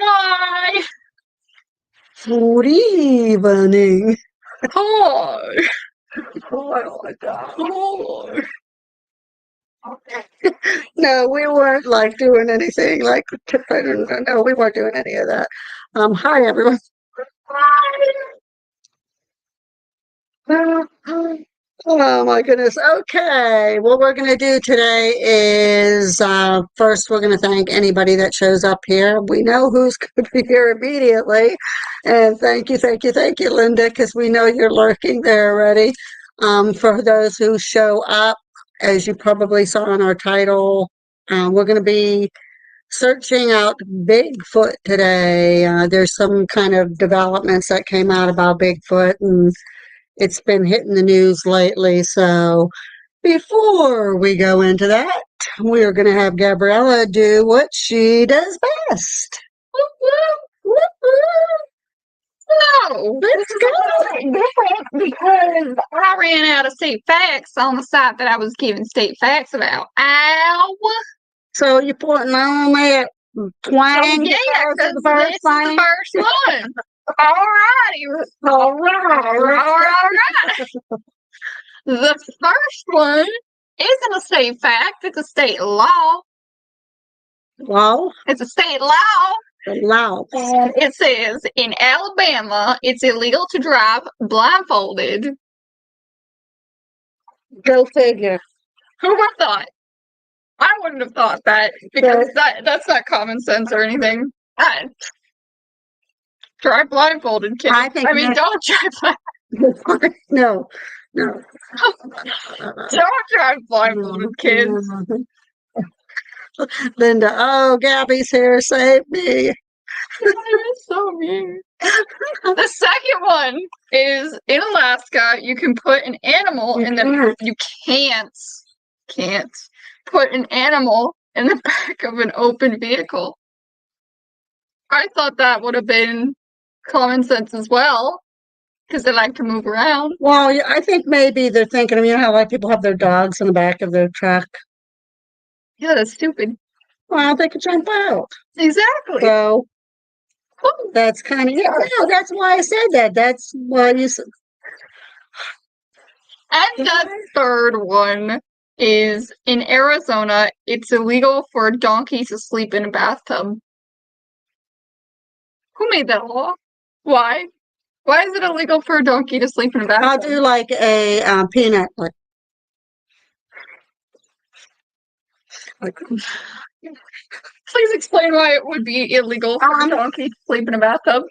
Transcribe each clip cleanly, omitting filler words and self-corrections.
Hi. Good evening. Hi. Oh my God. Hi. No, we weren't like doing anything like, no, we weren't doing any of that. Hi everyone. Oh my goodness. Okay. What we're going to do today is first, we're going to thank anybody that shows up here. We know who's going to be here immediately. And thank you, Linda, because we know you're lurking there already. For those who show up, as you probably saw in our title, we're going to be searching out Bigfoot today. There's some kind of developments that came out about Bigfoot, and it's been hitting the news lately. So before we go into that, we're going to have Gabriella do what she does best. So, this is different because I ran out of state facts on the site that I was giving state facts about. Ow! So you're putting on that twang Yeah, because because of the first this is the thing? first one. Alrighty. Alright. The first one isn't a state fact, it's a state law. Well, It's a state law. loud. And it says in Alabama, it's illegal to drive blindfolded. Go figure. Who would have thought? I wouldn't have thought that because that's not common sense or anything. Drive blindfolded, kids. I think don't drive blindfolded. no, no. Don't drive blindfolded, kids. Linda, oh, Gabby's here, save me. That's so mean. The second one is in Alaska, you can put an animal in the you can't put an animal in the back of an open vehicle. I thought that would have been common sense as well, because they like to move around. Well, yeah, I think maybe they're thinking, you know how like people have their dogs in the back of their truck? Yeah, that's stupid. Well, they could jump out. Exactly. So that's kind of, yeah, no, that's why I said that. That's why you said. And the third one is in Arizona, it's illegal for donkeys to sleep in a bathtub. Who made that law? Why? Why is it illegal for a donkey to sleep in a bathtub? I'll do like a peanut. Please explain why it would be illegal for a donkey to sleep in a bathtub.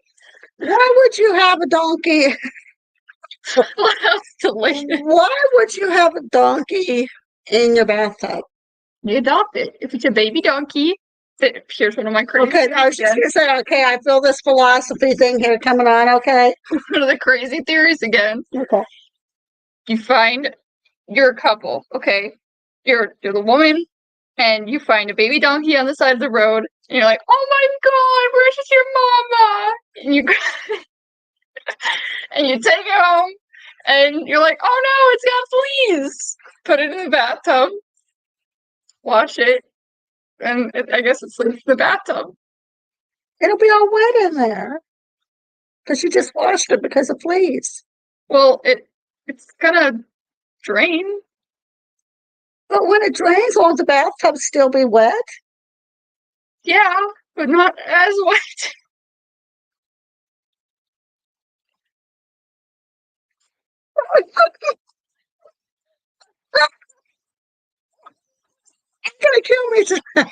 Why would you have a donkey? What else to live? Why would you have a donkey in your bathtub? You adopt it. If it's a baby donkey, here's one of my crazy Okay, I was just going to say, okay, I feel this philosophy thing here coming on, okay? One of the crazy theories again. Okay. You find you're a couple, okay? You're the woman, and you find a baby donkey on the side of the road, and you're like, oh my god, where's your mama? And you and you take it home, and you're like, oh no, it's got fleas. Put it in the bathtub, wash it, and I guess it sleeps in the bathtub. It'll be all wet in there because you just washed it because of fleas. Well, it's gonna drain. But when it drains, won't the bathtub still be wet? Yeah, but not as wet. It's gonna kill me tonight.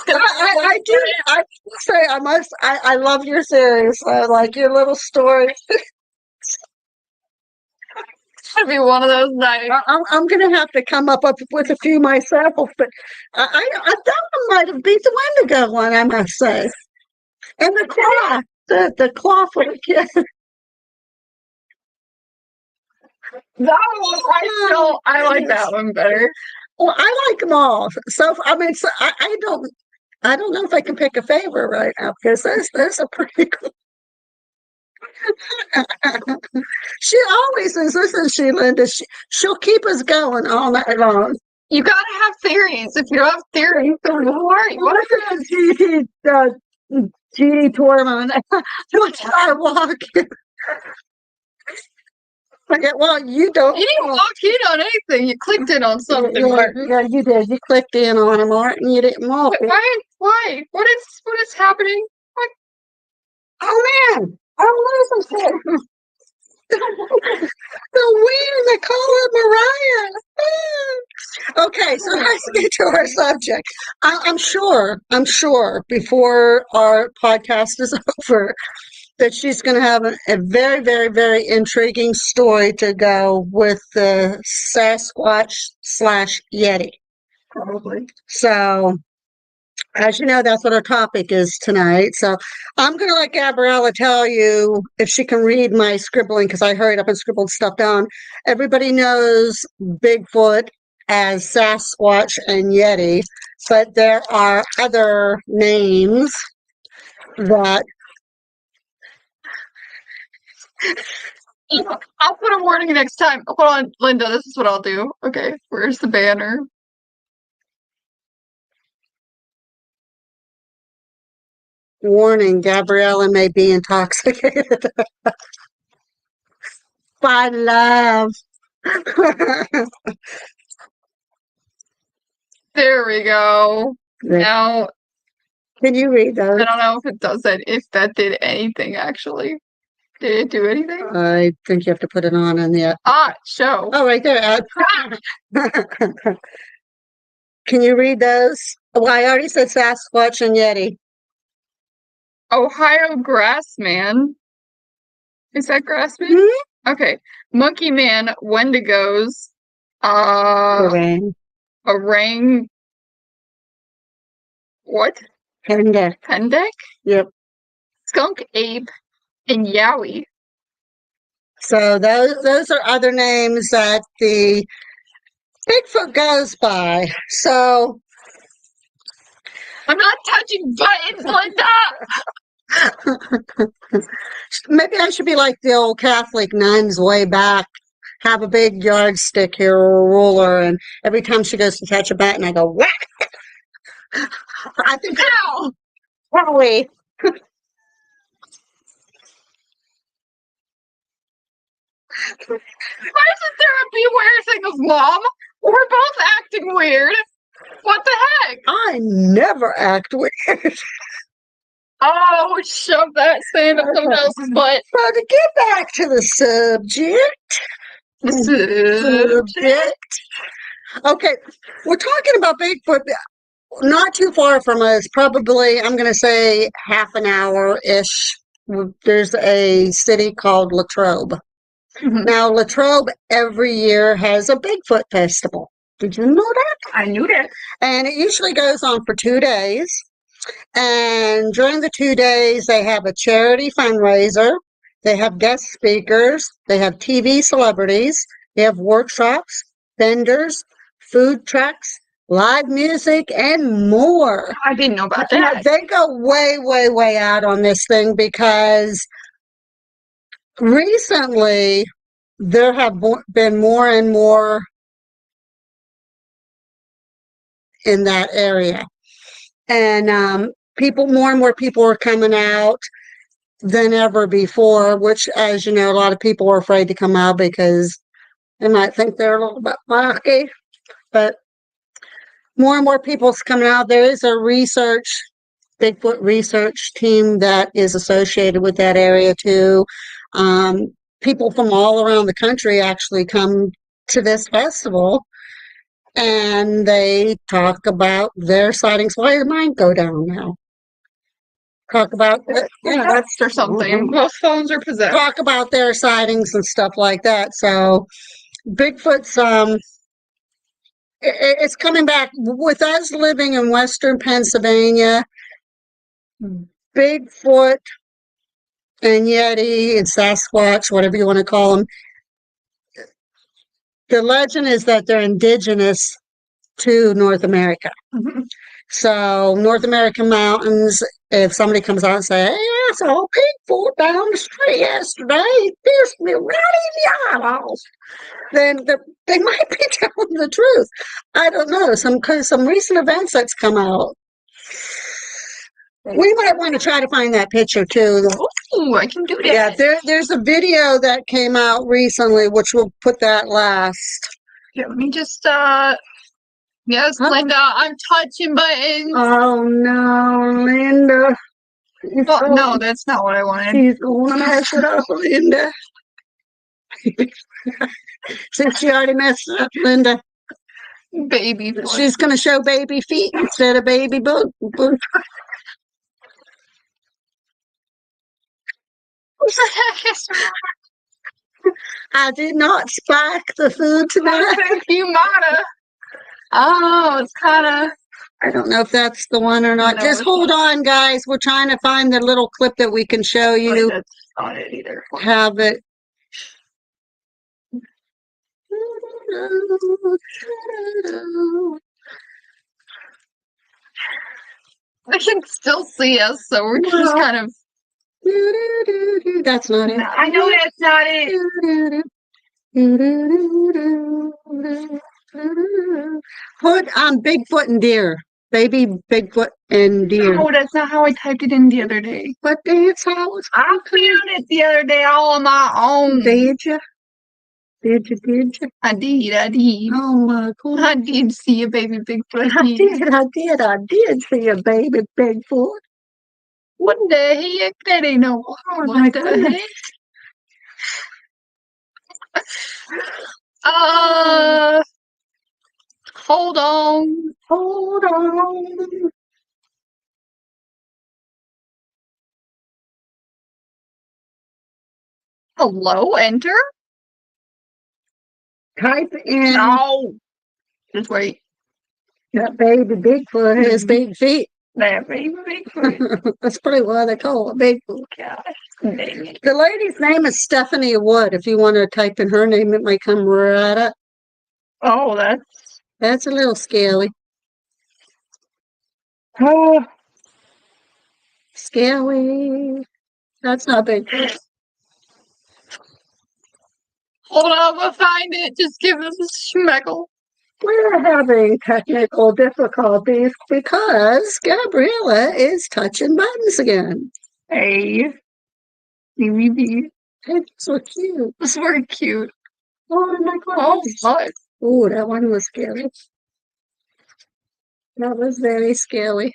I do. I say I must. I love your series. I like your little stories. It's gonna be one of those nights. I'm gonna have to come up with a few myself, but I thought I might have beat the Wendigo one. I must say, and the claw, the claw for the kid. That one, I like that one better. Well, I like them all. So I mean, so I don't know if I can pick a favorite right now because there's a pretty cool. She always is, isn't she, Linda? She'll keep us going all night long. You gotta have theories. If you don't have theories, then who are you? What are you? GD Tormund. Let's start walking. Okay, well, you don't. You didn't walk in on anything. You clicked in on something, Yeah, Martin. yeah, you did. You clicked in on him, Martin. You didn't walk. Why? Why? What is happening? What? Oh man, I'm losing shit. The wind, they call her Mariah. Okay, so let's get to our subject. I'm sure before our podcast is over that she's going to have a very, very, very intriguing story to go with the Sasquatch / Yeti. Probably. So, as you know, that's what our topic is tonight. So, I'm going to let Gabriella tell you if she can read my scribbling because I hurried up and scribbled stuff down. Everybody knows Bigfoot as Sasquatch and Yeti, but there are other names that I'll put a warning next time. Hold on, Linda. This is what I'll do. Okay, where's the banner? warning, Gabriella may be intoxicated by love. There we go. Now, can you read those? I don't know if it does that. If that did anything, actually, did it do anything? I think you have to put it on in the. Show. Oh, right there. Can you read those? Well, I already said Sasquatch and Yeti. Ohio Grassman. Is that Grassman? Mm-hmm. Okay. Monkey Man, Wendigos, Orang. What? Pendek. Pendek? Yep. Skunk Ape, and Yowie. So those are other names that the Bigfoot goes by. So I'm not touching buttons, Linda! maybe I should be like the old Catholic nuns way back. Have a big yardstick here or a ruler, and every time she goes to touch a button, I go whack. I think Ow! probably. Why isn't there a beware thing of Mom? We're both acting weird. What the heck? I never act weird. Oh, shove that sand up someone else's butt. So to get back to the subject. Okay, we're talking about Bigfoot. Not too far from us, probably, I'm going to say half an hour-ish. There's a city called Latrobe. Mhm. Now, Latrobe every year has a Bigfoot festival. Did you know that? I knew that. And it usually goes on for 2 days. And during the 2 days, they have a charity fundraiser. They have guest speakers. They have TV celebrities. They have workshops, vendors, food trucks, live music, and more. I didn't know about Now, that. they go way, way, way out on this thing because recently there have been more and more in that area. And more and more people are coming out than ever before, which, as you know, a lot of people are afraid to come out because they might think they're a little bit wacky. But more and more people's coming out. There is a Bigfoot research team that is associated with that area too. People from all around the country actually come to this festival and they talk about their sightings. Why did mine go down now? Talk about That's or something. Most phones are possessed. Talk about their sightings and stuff like that. So Bigfoot's it's coming back. With us living in Western Pennsylvania, Bigfoot and Yeti and Sasquatch, whatever you want to call them, the legend is that they're indigenous to North America. Mm-hmm. So North American mountains, if somebody comes out and say, hey, I saw Bigfoot down the street yesterday, he pierced me right in the eyeballs, then they might be telling the truth. I don't know. Some recent events that's come out. We might want to try to find that picture too. Oh, I can do that. Yeah, there's a video that came out recently, which we'll put that last. Yeah, let me just yes, Linda, I'm touching buttons. Oh no, Linda. Well, no, that's not what I wanted. She's gonna mess it up, Linda. Since she already messed it up, Linda. Baby foot. She's gonna show baby feet instead of baby book. I did not spike the food tonight. I think you mighta. Oh, it's kind of. I don't know if that's the one or not. No, Just hold on, guys. We're trying to find the little clip that we can show you. That's not it either. Have it. I can still see us, so we're just kind of. That's not it. I know that's not it. Put Bigfoot and deer. Baby Bigfoot and deer. No, that's not how I typed it in the other day. But that's how it's. I found it the other day all on my own. Did you? Did you? I did. Oh my God. I did see a baby Bigfoot. I did see a baby Bigfoot. What the heck? That ain't no. Oh my What the goodness. heck? Hold on. Hold on. Hello, enter? Type in. No. Just wait. That baby Bigfoot has big feet. That baby Bigfoot. That's probably why they call it Bigfoot. Gosh, dang it. The lady's name is Stephanie Wood. If you want to type in her name, it might come right up. Oh, That's a little scaly. Oh, Scaly. That's not Bigfoot. hold on, we'll find it. Just give us a schmeckle. We're having technical difficulties because Gabriella is touching buttons again. Hey. DVD. It's so cute. This word cute. Oh my Oh, gosh. what? Oh, that one was scary. That was very scary.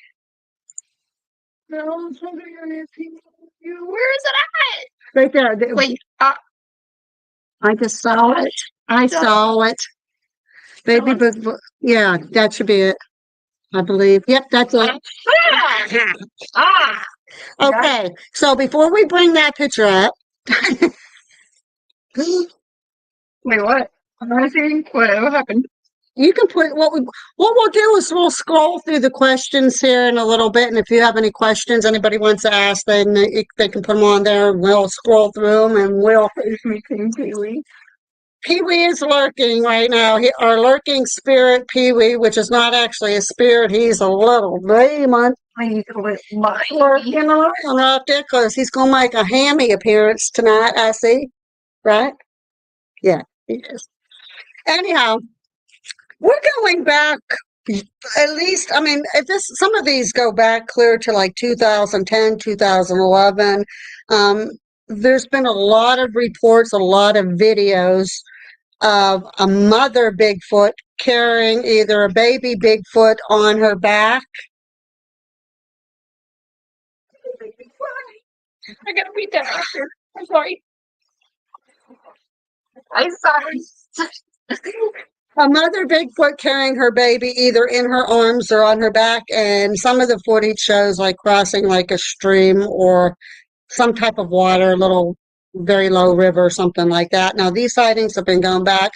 No, something on it. Where is it at? Right there. Wait. I just saw it. I saw it. Baby Bigfoot. Yeah, that should be it. I believe. Yep, that's it. Okay, so before we bring that picture up. Wait, what? I think what happened? You can put what we'll do is we'll scroll through the questions here in a little bit, and if you have any questions anybody wants to ask, then they can put them on there. We'll scroll through them, and we'll. Pee-wee. Pee-wee is lurking right now. Our lurking spirit, Pee-wee, which is not actually a spirit, he's a little demon. He's a little Lurking around out there because he's going to make a hammy appearance tonight, I see. Right? Yeah, he is. Anyhow, we're going back at least, I mean, some of these go back clear to like 2010, 2011. There's been a lot of reports, a lot of videos of a mother Bigfoot carrying either a baby Bigfoot on her back. I gotta read that after. I'm sorry. I'm sorry. A mother Bigfoot carrying her baby either in her arms or on her back, and some of the footage shows like crossing like a stream or some type of water, a little very low river or something like that. Now these sightings have been going back.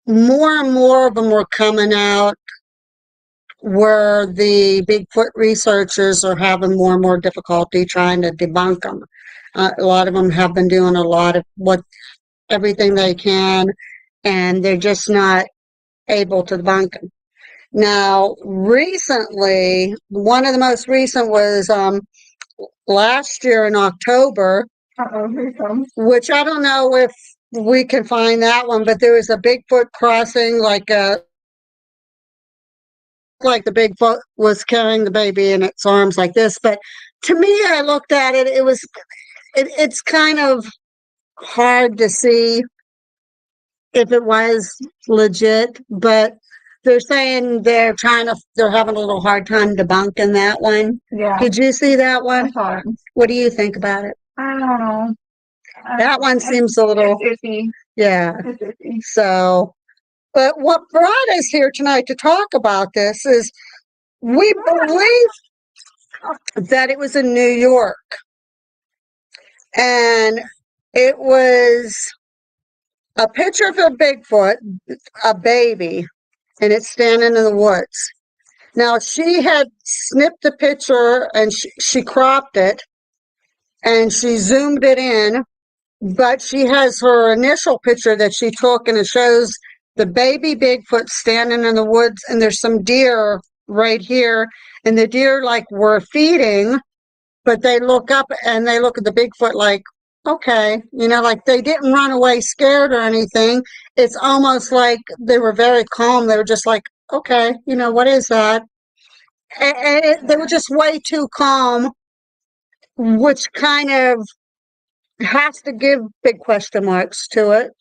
More and more of them were coming out where the Bigfoot researchers are having more and more difficulty trying to debunk them. A lot of them have been doing a lot of everything they can, and they're just not able to debunk them. Now, recently, one of the most recent was last year in October, Here it comes. which I don't know if we can find that one, but there was a Bigfoot crossing, like the Bigfoot was carrying the baby in its arms like this. But to me, I looked at it, it's kind of hard to see if it was legit, but they're saying they're having a little hard time debunking that one. Yeah. Did you see that one? Thought, What do you think about it? I don't know. That one seems a little iffy. Yeah. It's iffy. So, but what brought us here tonight to talk about this is we believe that it was in New York, and it was a picture of a Bigfoot, a baby, and it's standing in the woods. Now, she had snipped the picture and she cropped it and she zoomed it in, but she has her initial picture that she took, and it shows the baby Bigfoot standing in the woods, and there's some deer right here, and the deer like were feeding, but they look up and they look at the Bigfoot like, okay, like they didn't run away scared or anything. It's almost like they were very calm. They were just like, okay, what is that? And they were just way too calm, which kind of has to give big question marks to it.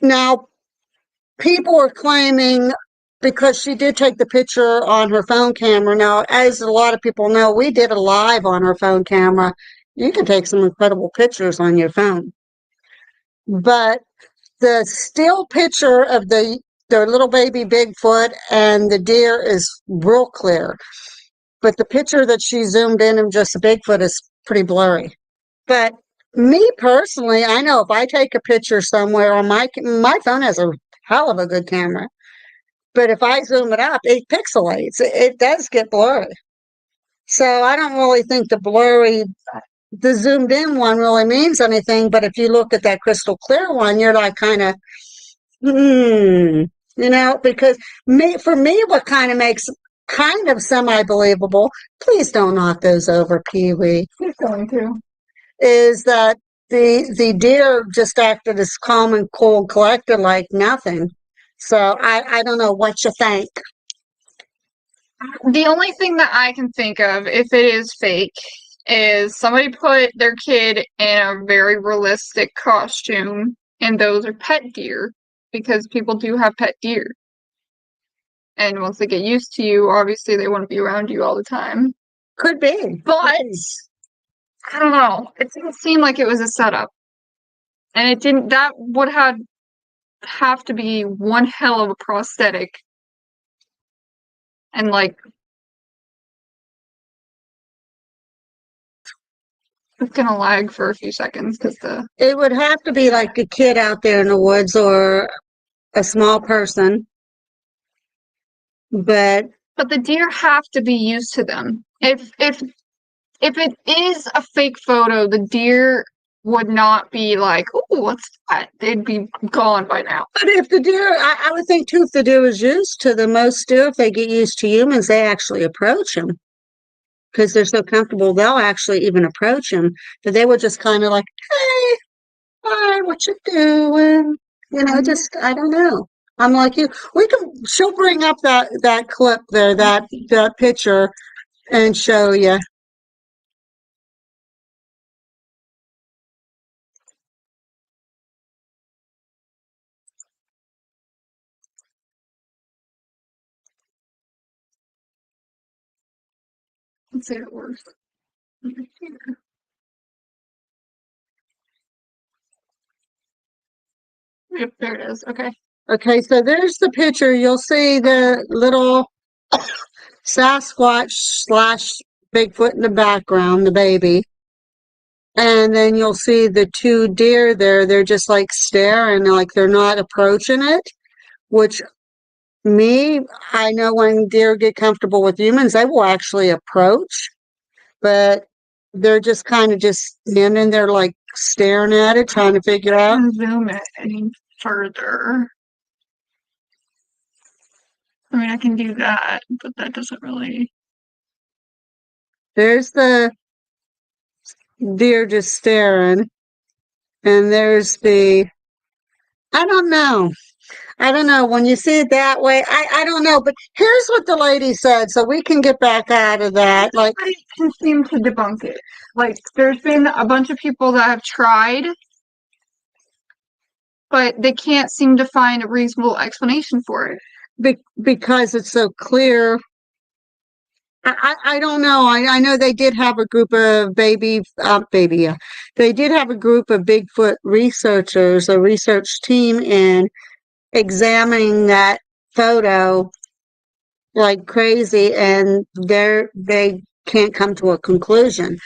Now, people are claiming, because she did take the picture on her phone camera. Now, as a lot of people know, we did a live on her phone camera. You can take some incredible pictures on your phone. But the still picture of the little baby Bigfoot and the deer is real clear. But the picture that she zoomed in of just the Bigfoot is pretty blurry. But me personally, I know if I take a picture somewhere on my phone has a hell of a good camera. But if I zoom it up, it pixelates. It does get blurry. So I don't really think the zoomed in one really means anything. But if you look at that crystal clear one, you're like kind of, because for me, what kind of makes kind of semi-believable, please don't knock those over, Pee-wee. He's going to. Is that the deer just acted as calm and cool and collected like nothing. So I don't know what you think. The only thing that I can think of, if it is fake, is somebody put their kid in a very realistic costume, and those are pet deer, because people do have pet deer. And once they get used to you, obviously they want to be around you all the time. Could be. But I don't know. It didn't seem like it was a setup. And it didn't, that would have to be one hell of a prosthetic. And like, it's gonna lag for a few seconds because it would have to be like a kid out there in the woods or a small person. But the deer have to be used to them. If it is a fake photo, the deer would not be like, oh, what's that? They'd be gone by now. But if the deer, I would think too, if the deer was used to them, most deer, if they get used to humans, they actually approach them. Because they're so comfortable, they'll actually even approach him. But they were just kind of like, hey, hi, what you doing? Just, I don't know. I'm like you. She'll bring up that clip there, that picture, and show you. Let's see if it works. Yep, there it is. Okay. Okay, so there's the picture. You'll see the little Sasquatch / Bigfoot in the background, the baby. And then you'll see the two deer there. They're just like staring, like they're not approaching it, which I know when deer get comfortable with humans, they will actually approach, but they're just kind of just standing there like staring at it, trying to figure out. Zoom it any further. I mean, I can do that, but that doesn't really. There's the deer just staring. And there's I don't know. I don't know. When you see it that way, I don't know. But here's what the lady said, so we can get back out of that. Like, I can seem to debunk it. Like, there's been a bunch of people that have tried, but they can't seem to find a reasonable explanation for it. because it's so clear. I don't know. I know they did have a group of they did have a group of Bigfoot researchers, a research team, in examining that photo like crazy, and they can't come to a conclusion.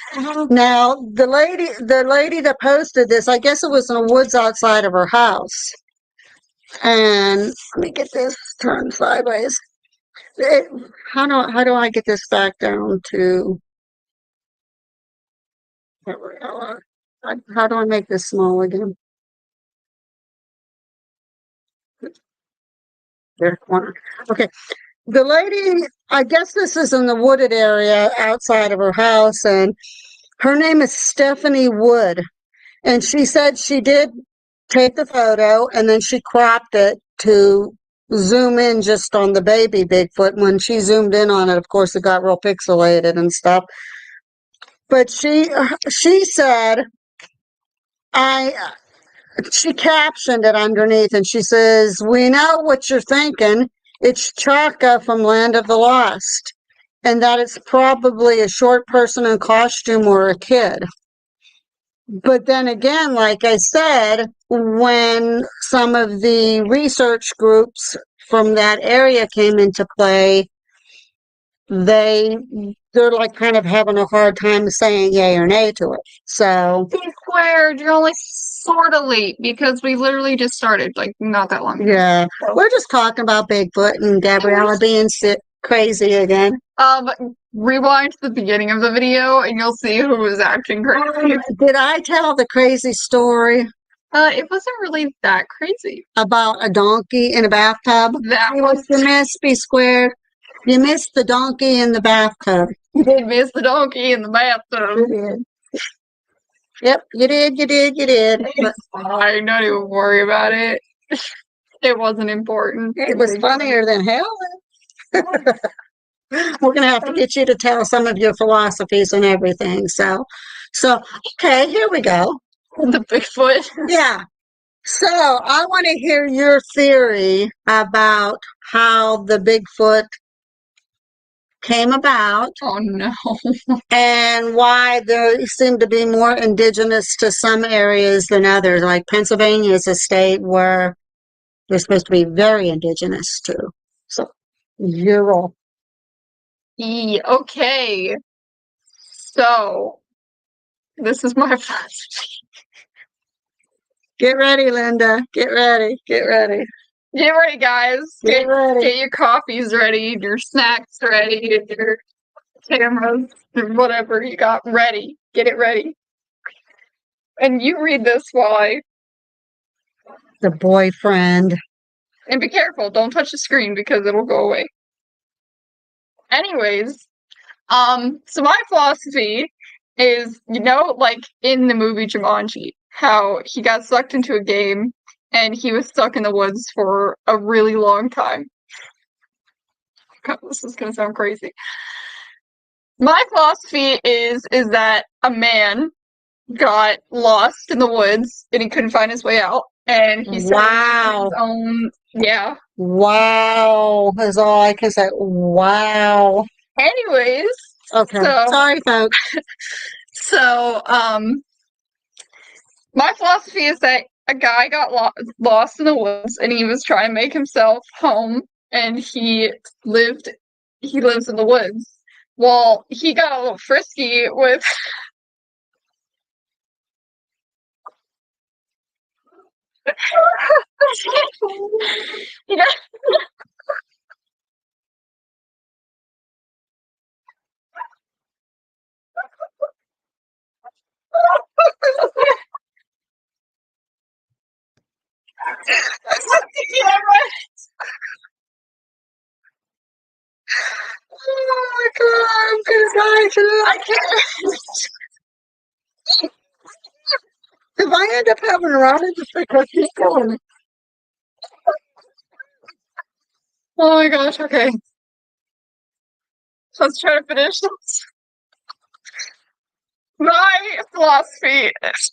Now, the lady that posted this, I guess it was in the woods outside of her house. And let me get this turned sideways. How do I get this back down to? How do I make this small again? There, corner. Okay. The lady, I guess this is in the wooded area outside of her house, and her name is Stephanie Wood. And she said she did take the photo and then she cropped it to zoom in just on the baby Bigfoot. When she zoomed in on it, of course, it got real pixelated and stuff. But she said, she captioned it underneath and she says, "We know what you're thinking. It's Chaka from Land of the Lost, and that it's probably a short person in costume or a kid." But then again, like I said, when some of the research groups from that area came into play, they're like kind of having a hard time saying yay or nay to it. So Be squared, you're only sort of late because we literally just started like not that long ago. yeah, we're just talking about Bigfoot and Gabriella being crazy again. Rewind to the beginning of the video and you'll see who was acting crazy. Did I tell the crazy story It wasn't really that crazy. about a donkey in a bathtub? That What was you missed, be squared. You missed the donkey in the bathtub. You did miss the donkey in the bathtub. You did. Yep, you did, you did, you did. But It's fine, don't even worry about it. It wasn't important. it was funnier than hell. We're gonna have to get you to tell some of your philosophies and everything. So okay, here we go. The Bigfoot. Yeah. So I want to hear your theory about how the Bigfoot came about. Oh no. And why there seem to be more indigenous to some areas than others. Like Pennsylvania is a state where they're supposed to be very indigenous too. So you're all. Okay. So, this is my philosophy. Get ready, Linda. Get ready. Get ready. Get ready, guys. Get ready. Get your coffees ready, your snacks ready, your cameras, or whatever you got ready. Get it ready. And you read this while I... The boyfriend. And be careful, don't touch the screen because it'll go away. Anyways, so my philosophy is, like in the movie Jumanji, how he got sucked into a game and he was stuck in the woods for a really long time. God, this is gonna sound crazy. My philosophy is that a man got lost in the woods and he couldn't find his way out, and he started his own. Yeah. Wow, is all I can say. Wow. Anyways. Okay. Sorry, folks. So, my philosophy is that a guy got lost in the woods and he was trying to make himself home, and he lives in the woods. Well, he got a little frisky with he got Oh my God, I'm gonna die tonight. I can't. If I end up having a run, it's because he's killing me. Oh my gosh, okay. Let's try to finish this. My philosophy is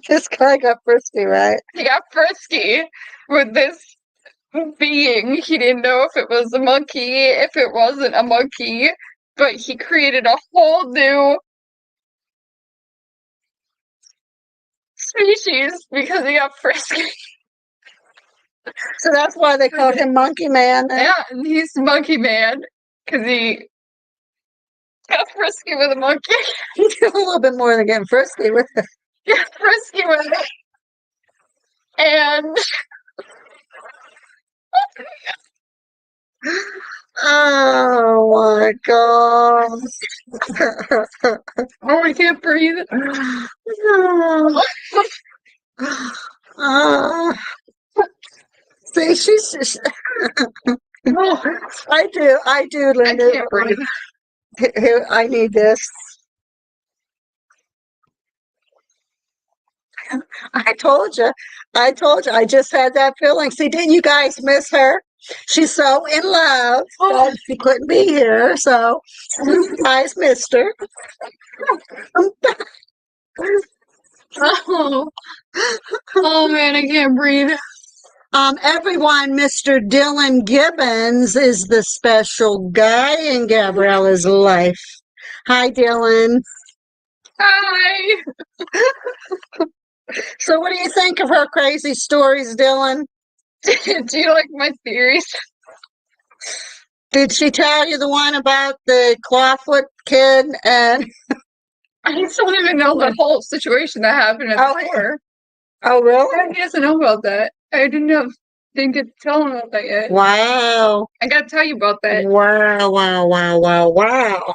This guy got frisky, right? he got frisky with this being. He didn't know if it was a monkey, if it wasn't a monkey, but he created a whole new species because he got frisky. So that's why they called him Monkey Man. Yeah, and he's Monkey Man because he got frisky with a monkey. He did a little bit more than getting frisky with it. Got frisky with it. And Oh my god. oh, I can't breathe. See, she's just, I do, I Linda. can't breathe. Here, I need this. I told you. I just had that feeling. See, didn't you guys miss her? She's so in love that she couldn't be here, so you guys missed her. Oh. Oh man, I can't breathe. Everyone, Mr. Dylan Gibbons is the special guy in Gabriella's life. Hi, Dylan. Hi. So, what do you think of her crazy stories, Dylan? Do you like my theories? Did she tell you the one about the clawfoot kid? And I just don't even know the whole situation that happened at the store. oh, really? He doesn't know about that. I didn't get to tell him about that yet. Wow! I gotta tell you about that. Wow! Wow! Wow! Wow! Wow!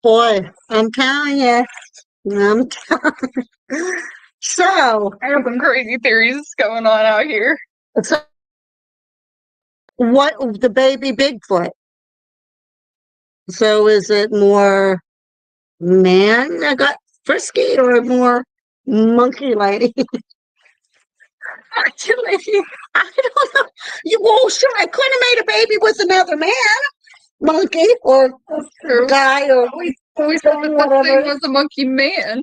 Boy, I'm telling you. So, I have some crazy theories going on out here. so what the baby Bigfoot? So is it more man that got frisky or more monkey lady? Monkey lady. I don't know. Well, sure, I couldn't have made a baby with another man, monkey, or True. guy, or We said that this thing was a monkey man.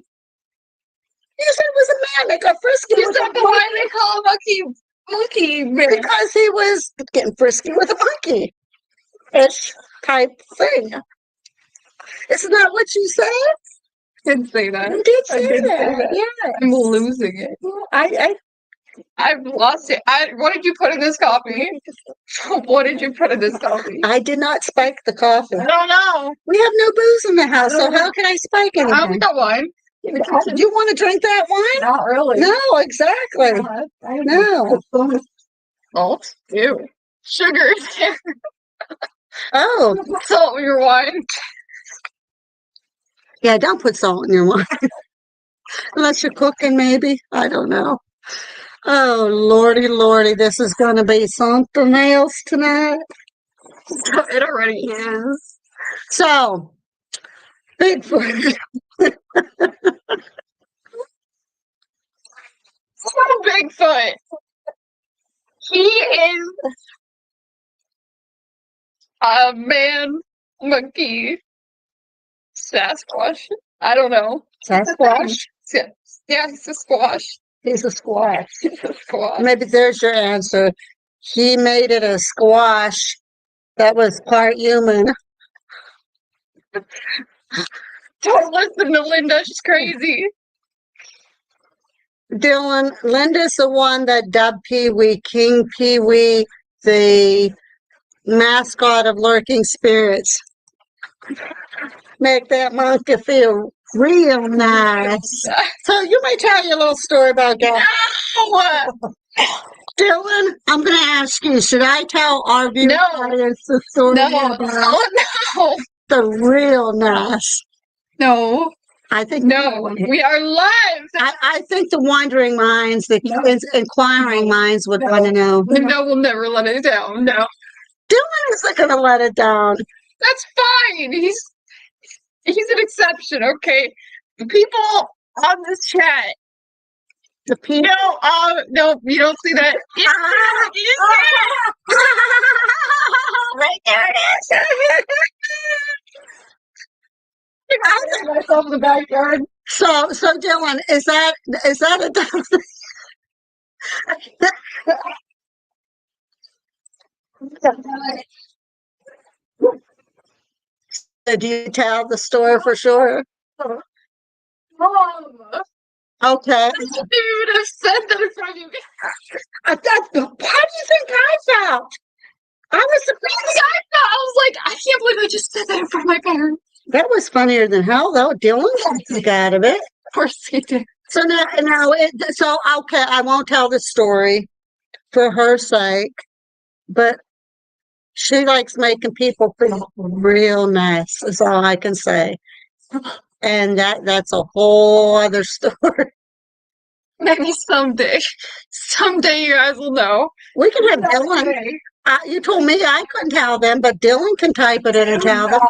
You said it was a man that got frisky. You said why they call a monkey man? Because he was getting frisky with a monkey-ish type thing. Isn't that what you said? I did say that. You did I say did that. say that. Yeah. I'm losing it. I've lost it. What did you put in this coffee? What did you put in this coffee? I did not spike the coffee. I don't know. We have no booze in the house, so how can I spike I anything? got wine. You want to drink that wine? Not really. No, exactly. No. Salt? Ew. Sugar is there. Oh, Salt in your wine. yeah, don't put salt in your wine. Unless you're cooking, maybe. I don't know. Oh, lordy, lordy, this is going to be something else tonight. It already is. So, Bigfoot. Bigfoot. He is a man monkey Sasquatch. I don't know. Sasquatch? Yeah, he's a squash. He's a squash. He's a squash. Maybe there's your answer. He made it a squash that was part human. Don't listen to Linda. She's crazy. Dylan, Linda's the one that dubbed Pee-wee King Pee-wee the mascot of Lurking Spirits. Make that monkey feel real nice. So you may tell your little story about that. No! Dylan, I'm going to ask you, should I tell our viewers the story about No. the real nice? No. I think no. We are live. I think the wandering minds, the inquiring minds would want to know. No, we'll never let it down. No. Dylan isn't going to let it down. That's fine. He's an exception, okay? People on this chat. The people. No, you don't see that. Right there it is. I got myself in the backyard. So Dylan, is that a do you tell the story for sure? Mom, Okay. I shouldn't even have said that in front of you. How do you think I felt? I was surprised. I was like, I can't believe I just said that in front of my parents. That was funnier than hell, though. Dylan got out of it. Of course he did. So okay, I won't tell the story for her sake, but she likes making people feel real nice, is all I can say. And that's a whole other story. Maybe someday you guys will know. We can have Dylan. You told me I couldn't tell them, but Dylan can type it in and tell them.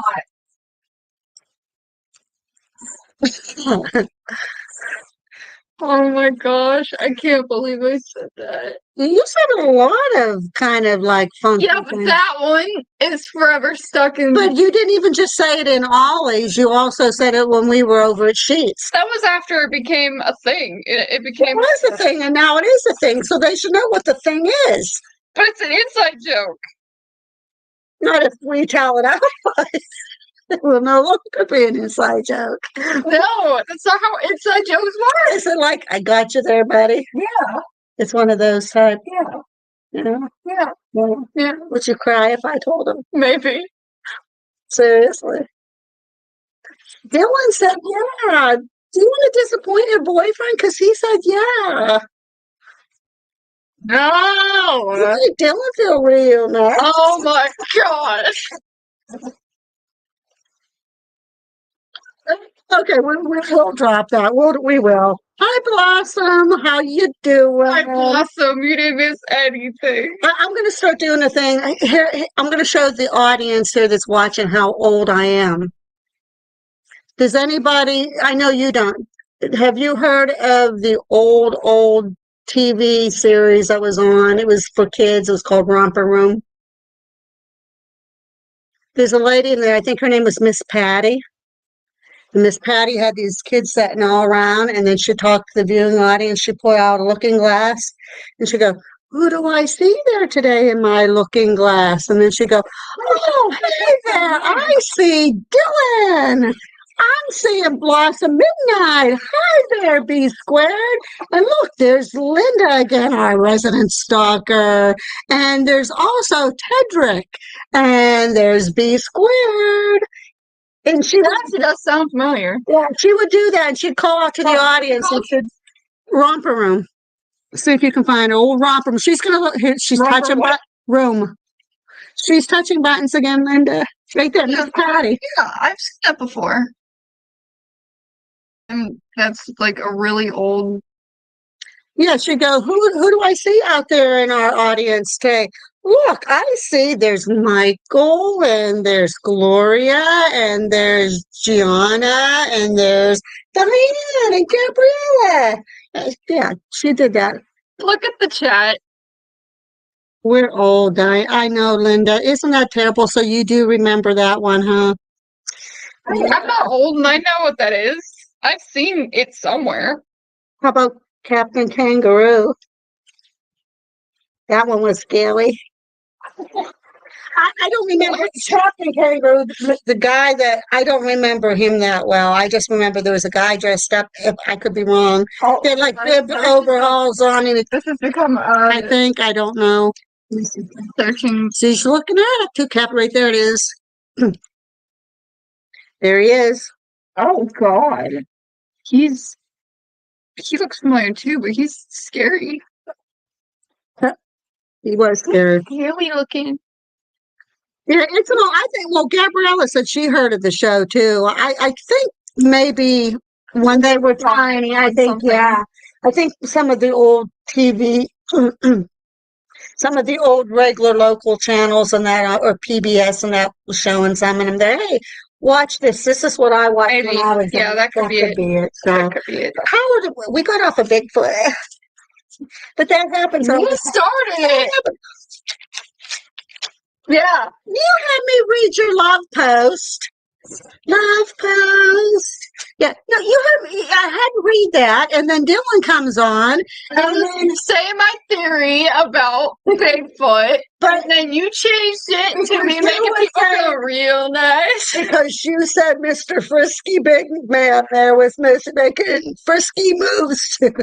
Oh my gosh, I can't believe I said that. You said a lot of kind of like funky Yeah, but things. that one is forever stuck in. But you didn't even just say it in Ollie's. You also said it when we were over at Sheets. That was after it became a thing. It became. It was a thing, and now it is a thing. So they should know what the thing is. But it's an inside joke. Not if we tell it otherwise. It will no longer be an inside joke. No, that's not how inside jokes work. Is it like, I got you there, buddy? Yeah. It's one of those type. Yeah. You know? Yeah. Yeah. Would you cry if I told him? Maybe. Seriously. Dylan said, yeah. Do you want to disappoint your boyfriend? Because he said, yeah. No. You made Dylan feel real nice. Oh my gosh. Okay, we'll drop that. We will. Hi, Blossom. How you doing? Hi, Blossom. You didn't miss anything. I'm going to start doing a thing. Here, I'm going to show the audience here that's watching how old I am. Does anybody, I know you don't, have you heard of the old TV series that was on? It was for kids. It was called Romper Room. There's a lady in there. I think her name was Miss Patty. And Miss Patty had these kids sitting all around, and then she'd talk to the viewing audience. She'd pull out a looking glass, and she'd go, who do I see there today in my looking glass? And then she'd go, oh, hey there, I see Dylan. I'm seeing Blossom Midnight. Hi there, B Squared. And look, there's Linda again, our resident stalker. And there's also Tedrick. And there's B Squared. And she actually does sound familiar. Yeah, she would do that, and she'd call out to the audience and she'd Romper Room. See if you can find her. Old Romper Room. She's gonna look here. She's Romper touching room. She's touching buttons again, Linda. Right there, Miss Patty. Yeah, I've seen that before. And that's like a really old. Yeah, she'd go, who do I see out there in our audience today? Look, I see there's Michael, and there's Gloria, and there's Gianna, and there's Diane and Gabriella. Yeah, she did that. Look at the chat. We're old. I know, Linda. Isn't that terrible? So you do remember that one, huh? I'm not old and I know what that is. I've seen it somewhere. How about Captain Kangaroo? That one was scary. I don't remember Captain Kangaroo, the guy that I don't remember him that well. I just remember there was a guy dressed up. If I could be wrong, he had like bib overalls on, and This has become. I think I don't know. Searching. She's looking at it too. Cap, right there it is. There he is. Oh God, he looks familiar too, but he's scary. He was scared. Really looking. Yeah, I think, well, Gabriella said she heard of the show too. I think maybe when they were tiny, I think, yeah. I think some of the old TV, some of the old regular local channels and that, or PBS and that was showing some of them there. Hey, Watch this. This is what I watched Maybe. when I was Yeah, young. that could be it. So, That could be it. how did we got off of Bigfoot? But that happens all You the started it. Yeah. You had me read your love post. Love post. Yeah, no, you had me. I had to read that, and then Dylan comes on, and then say my theory about Bigfoot, but then you changed it to me making people feel real nice because you said Mr. Frisky Big Man there was making frisky moves too.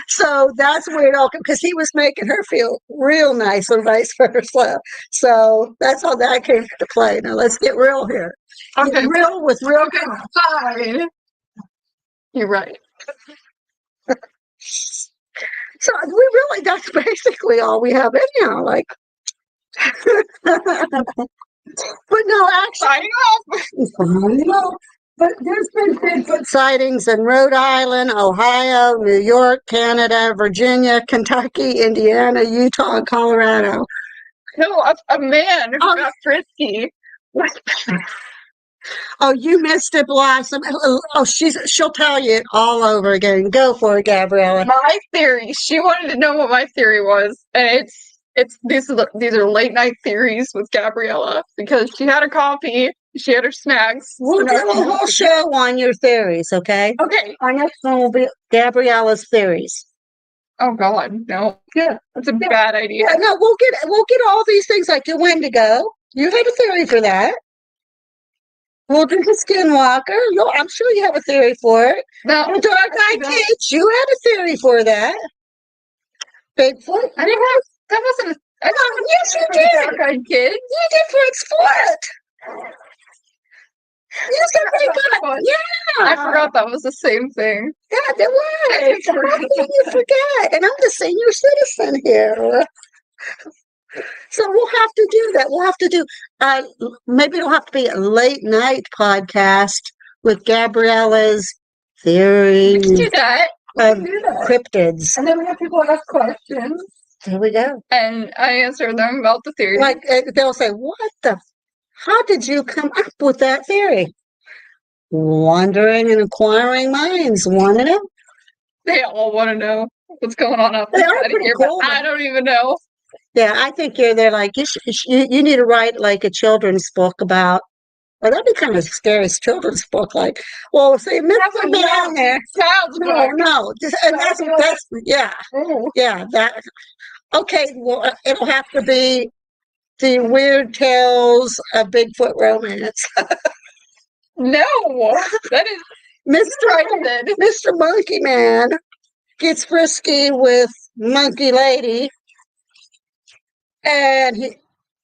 So that's where it all came, because he was making her feel real nice and vice versa. So that's how that came into play. Now let's get real here. Okay. Get real with real. Okay, fine. You're right. So we really, that's basically all we have anyhow. Like, but no, actually, but there's been Bigfoot sightings in Rhode Island, Ohio, New York, Canada, Virginia, Kentucky, Indiana, Utah, and Colorado. No, a man who got frisky. Oh, you missed it, Blossom. Oh, she'll tell you it all over again. Go for it, Gabriella. My theory. She wanted to know what my theory was, and these are late night theories with Gabriella, because she had her coffee, she had her snacks. We'll do a whole show on your theories, okay? Okay. Our next one will be Gabriella's theories. Oh God, no. Yeah, that's a bad idea. Yeah, no, we'll get all these things like your Wendigo. You have a theory for that. We'll do the Skinwalker. I'm sure you have a theory for it. No, the Dark-Eyed Kids. You had a theory for that. Bigfoot. I didn't have. That wasn't. Yes, you did. Dark-Eyed Kids. You did for Split. You said Bigfoot. Yeah. I forgot that was the same thing. Yeah, it was. How can you forget? And I'm the senior citizen here. So we'll have to do that. We'll have to do, maybe it'll have to be a late night podcast with Gabriella's theory. We can do that. Of cryptids. And then we have people ask questions. There we go. And I answer them about the theory. Like, they'll say, how did you come up with that theory? Wandering and inquiring minds want to know. They all want to know what's going on up They inside are of pretty here, cool. but I don't even know. Yeah, I think they're like, you need to write like a children's book about, well, that'd be kind of scary children's book. Like, well, say, Mr. down there. No, that's, yeah. Oh. Yeah, that, okay, well, it'll have to be the Weird Tales of Bigfoot Romance. No, that is Mr. Monkey Man gets frisky with Monkey Lady, and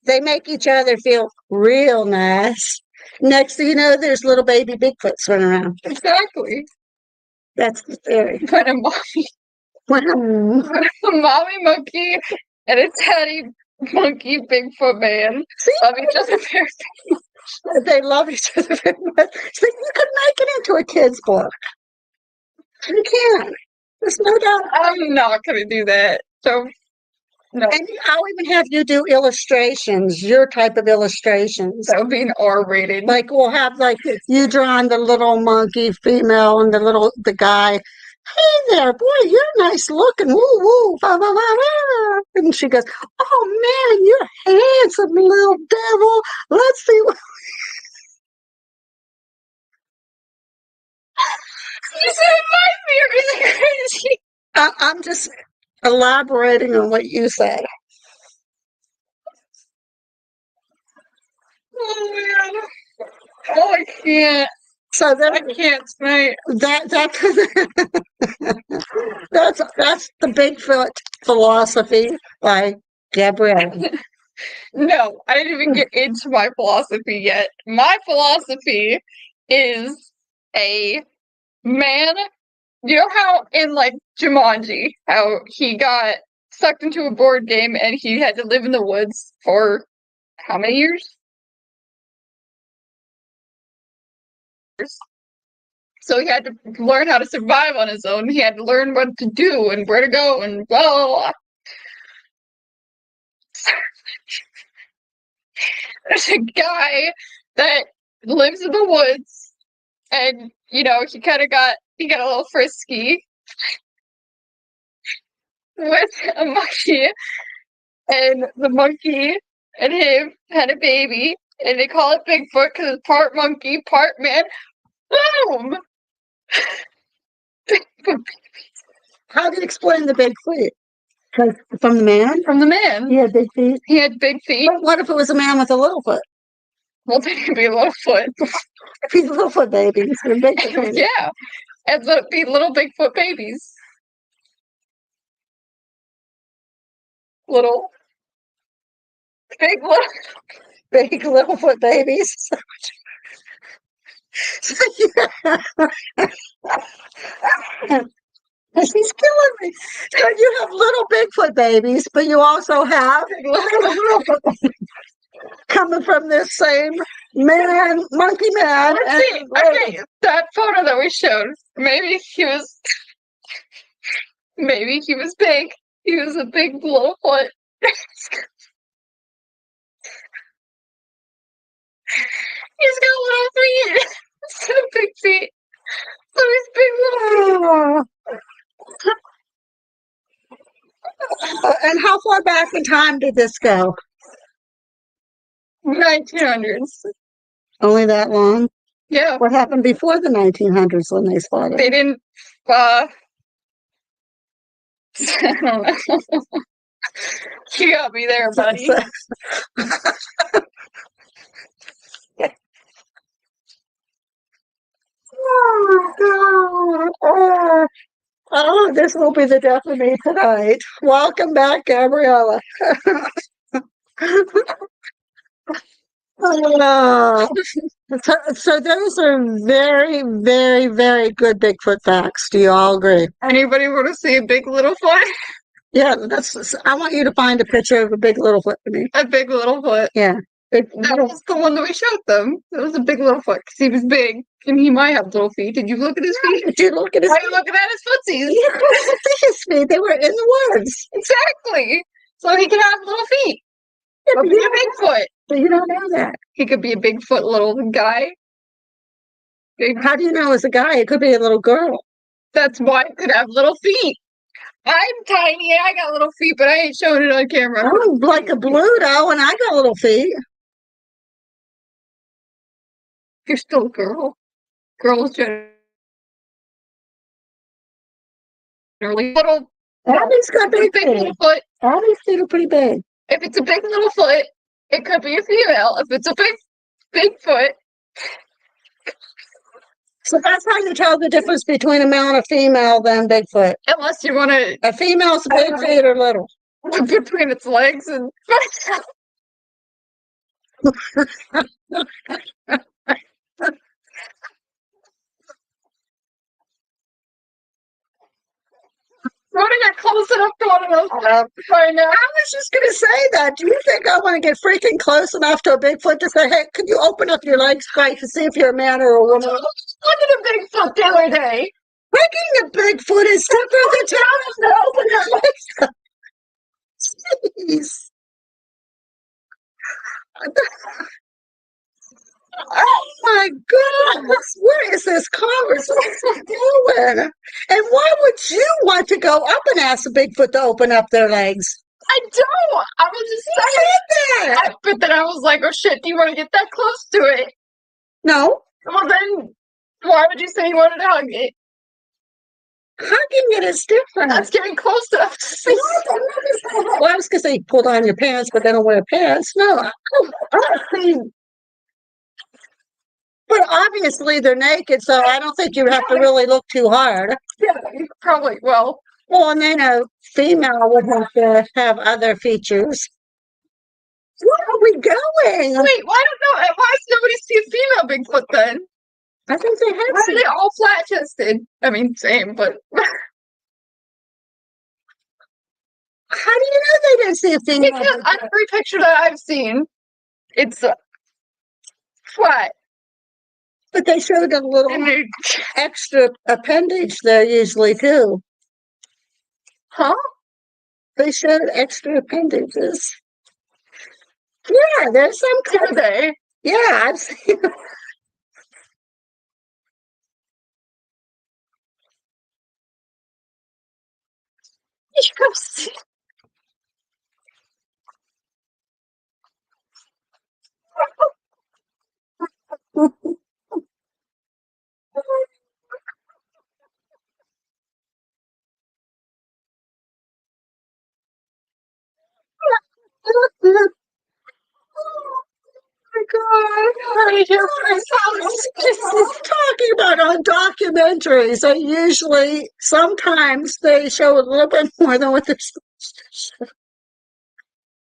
they make each other feel real nice. Next thing you know, there's little baby Bigfoots running around. Exactly. That's the theory. When a mommy monkey and a daddy monkey Bigfoot man love each other very much. They love each other very much. So you could make it into a kid's book. You can. There's no doubt. I'm not going to do that. So, no. And I'll even have you do illustrations, your type of illustrations. That would be an R-rated. Like, we'll have, like, you drawing the little monkey female and the guy. Hey there, boy, you're nice looking. Woo, woo. Blah, blah, blah, blah. And she goes, oh, man, you're handsome, little devil. Let's see what... You said my theory is crazy. I'm just elaborating on what you said. Oh, man. Oh, I can't. So then I can't tonight. That's the Bigfoot philosophy by Gabrielle. No, I didn't even get into my philosophy yet. My philosophy is a man. You know how in like Jumanji, how he got sucked into a board game and he had to live in the woods for how many years? So he had to learn how to survive on his own. He had to learn what to do and where to go and blah, blah, blah. There's a guy that lives in the woods, and he kind of got a little frisky with a monkey, and the monkey and him had a baby, and they call it Bigfoot because it's part monkey, part man. Boom! Bigfoot How do you explain the big feet? Because from the man? from the man. He had big feet. He had big feet. But what if it was a man with a little foot? Well, then he'd be a little foot. If he's a little foot baby, he's a big foot baby. Yeah, and be little Bigfoot babies. Little, big little. Big little foot babies. She's killing me. So you have little Bigfoot babies, but you also have little foot babies coming from this same man, monkey man. Let's see. Okay, that photo that we showed. Maybe he was big. He was a big little foot. He's got little feet instead of big feet. So he's big little feet. And how far back in time did this go? 1900s. Only that long? Yeah. What happened before the 1900s when they spotted? They didn't, I don't know. You got me there, buddy. Oh, this will be the death of me tonight. Welcome back, Gabriella. So those are very, very, very good Bigfoot facts. Do you all agree? Anybody want to see a big little foot? Yeah, I want you to find a picture of a big little foot for me. A big little foot. Yeah. That was the one that we showed them. It was a big little foot because he was big and he might have little feet. Did you look at his feet? Did you look at his Why feet? are you looking at his footsies? You couldn't see his feet. They were in the woods. Exactly. So he could have little feet. But be a Bigfoot. But you don't know that. He could be a Bigfoot little guy. How do you know it's a guy? It could be a little girl. That's why he could have little feet. I'm tiny and I got little feet, but I ain't showing it on camera. I'm like a Bluto and I got little feet. You're still a girl. Girls generally little. Abby's got big little feet. foot. Abby's feet are pretty big. If it's a big little foot, it could be a female. If it's a big foot. So that's how you tell the difference between a male and a female than Bigfoot. Unless you want to. A female's big feet or little. Between its legs and. Want to get close enough to one of those right now? I was just going to say that. Do you think I want to get freaking close enough to a Bigfoot to say, hey, could you open up your legs quite to see if you're a man or a woman? Look at a Bigfoot the other day. Breaking a Bigfoot is simply the challenge to open your legs. Jeez. Oh my goodness, where is this conversation going? And why would you want to go up and ask a Bigfoot to open up their legs? I don't. I was just saying that. But then I was like, oh shit, do you want to get that close to it? No. Well then, why would you say you wanted to hug it? Hugging it is different. That's getting close enough to see. Well, I was going to say pull down your pants, but they don't wear pants. No. But obviously they're naked, so I don't think you have to really look too hard. Yeah, probably. Well, and then a female would have to have other features. Where are we going? Wait, why does nobody see a female Bigfoot then? I think they have. Why are they all flat chested? I mean, same, but. How do you know they didn't see a female? Because every picture that I've seen, it's flat. But they showed a little extra appendage there usually too. Huh? They showed extra appendages. Yeah, there's some kind of. Yeah, I've seen. Talking about on documentaries, they usually sometimes they show a little bit more than what they're supposed to show.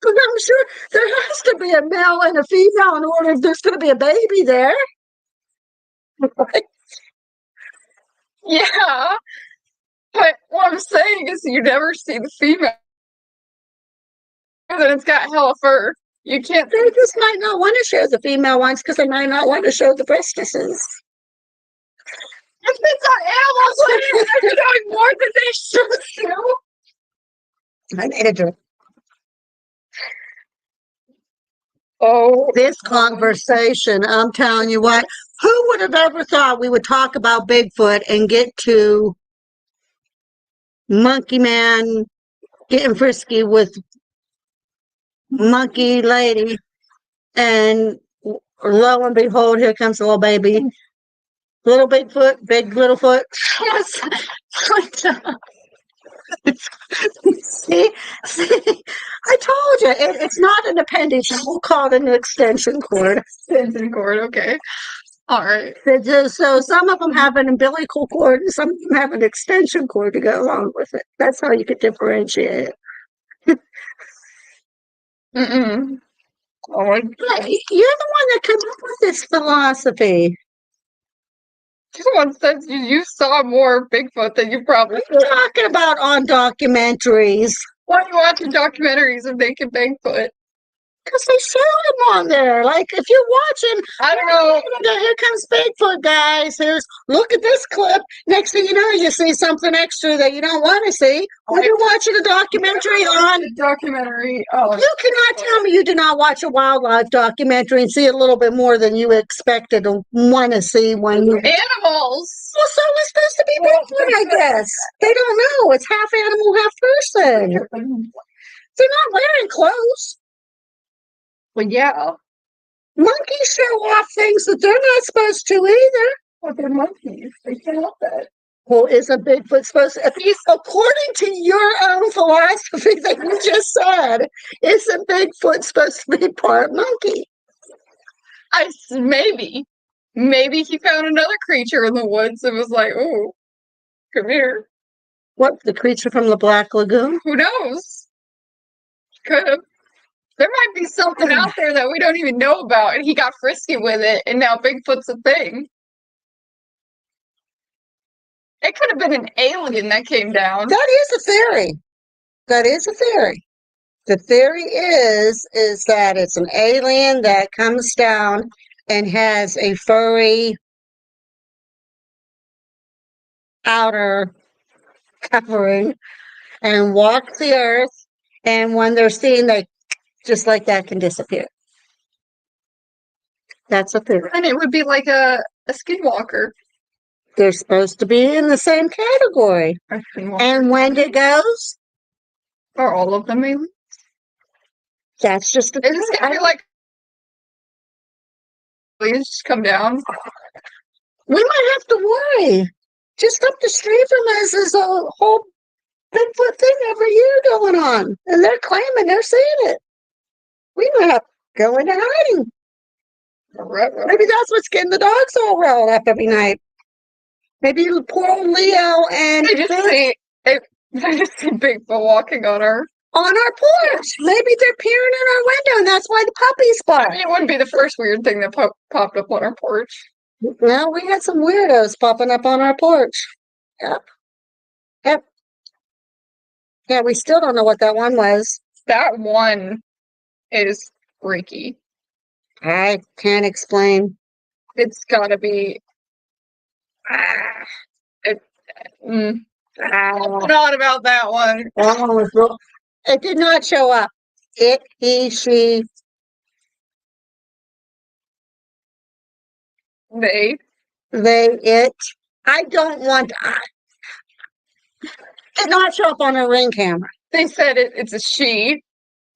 But I'm sure there has to be a male and a female in order if there's going to be a baby there. Right? Yeah, but what I'm saying is you never see the female, and it's got hella fur. You can't. They just might not want to show the female ones because they might not want to show the breastises. If it's on animals, they're showing more than they should show. I made a joke. Oh, This conversation, I'm telling you what, who would have ever thought we would talk about Bigfoot and get to Monkey Man getting frisky with Monkey Lady, and lo and behold, here comes the little baby. Little Bigfoot, big little foot. See, I told you, it's not an appendage. We'll call it an extension cord. extension cord. Okay, all right. So some of them have an umbilical cord, and some of them have an extension cord to go along with it. That's how you could differentiate it. Mm-mm. Oh my God. You're the one that comes up with this philosophy. Someone says you saw more Bigfoot than you probably What are you talking about on documentaries? Why are you watching documentaries of naked Bigfoot? Because they show them on there. Like, if you're watching, I don't know. Here comes Bigfoot, guys. Look at this clip. Next thing you know, you see something extra that you don't want to see. When you're watching a documentary Oh, you cannot tell me you did not watch a wildlife documentary and see a little bit more than you expected to want to see when you. Animals. Well, so it's supposed to be Bigfoot, I guess. They don't know. It's half animal, half person. They're not wearing clothes. Well, yeah. Monkeys show off things that they're not supposed to either. Well, they're monkeys. They can't help that. Well, isn't Bigfoot supposed to, according to your own philosophy that you just said, isn't Bigfoot supposed to be part monkey? Maybe he found another creature in the woods and was like, "Oh, come here." What, the creature from the Black Lagoon? Who knows? Could have. There might be something out there that we don't even know about, and he got frisky with it, and now Bigfoot's a thing. It could have been an alien that came down. That is a theory. That is a theory. The theory is that it's an alien that comes down and has a furry outer covering and walks the earth, and when they're seen, they just like that can disappear. That's a theory. And it would be like a skinwalker. They're supposed to be in the same category. And Wendigos? Or all of them, maybe? That's just a theory. It's gonna be like aliens just come down. We might have to worry. Just up the street from us is a whole Bigfoot thing every year going on. And they're claiming they're seeing it. We might have to go into hiding. Maybe that's what's getting the dogs all riled up every night. Maybe poor old Leo and I just see Bigfoot walking on our porch. Maybe they're peering in our window, and that's why the puppies bark. I mean, it wouldn't be the first weird thing that popped up on our porch. No, we had some weirdos popping up on our porch. Yep. Yeah, we still don't know what that one was. That one is freaky. I can't explain. It's gotta be. Not about that one. That one was real. It did not show up. It, he, she. it. I don't want did not show up on a Ring camera. They said it's a she.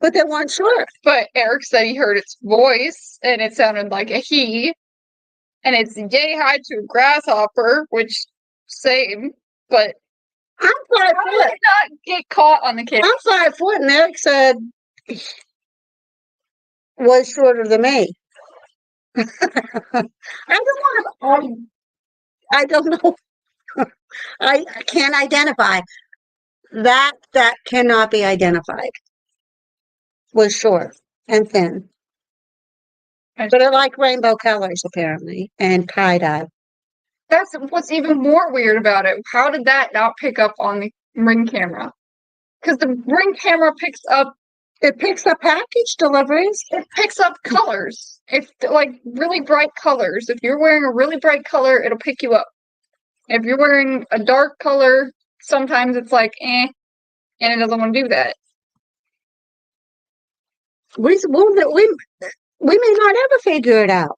But they weren't sure. But Eric said he heard its voice, and it sounded like a he. And it's yay high to a grasshopper, which, same. But I'm 5 how did foot. it not get caught on the camera? I'm 5 foot, and Eric said was shorter than me. I don't know. I can't identify. That cannot be identified. Was short and thin. But I like rainbow colors, apparently, and tie-dye. That's what's even more weird about it. How did that not pick up on the Ring camera? Because the Ring camera picks up package deliveries. It picks up colors. If like really bright colors. If you're wearing a really bright color, it'll pick you up. If you're wearing a dark color, sometimes it's like and it doesn't want to do that. We may not ever figure it out.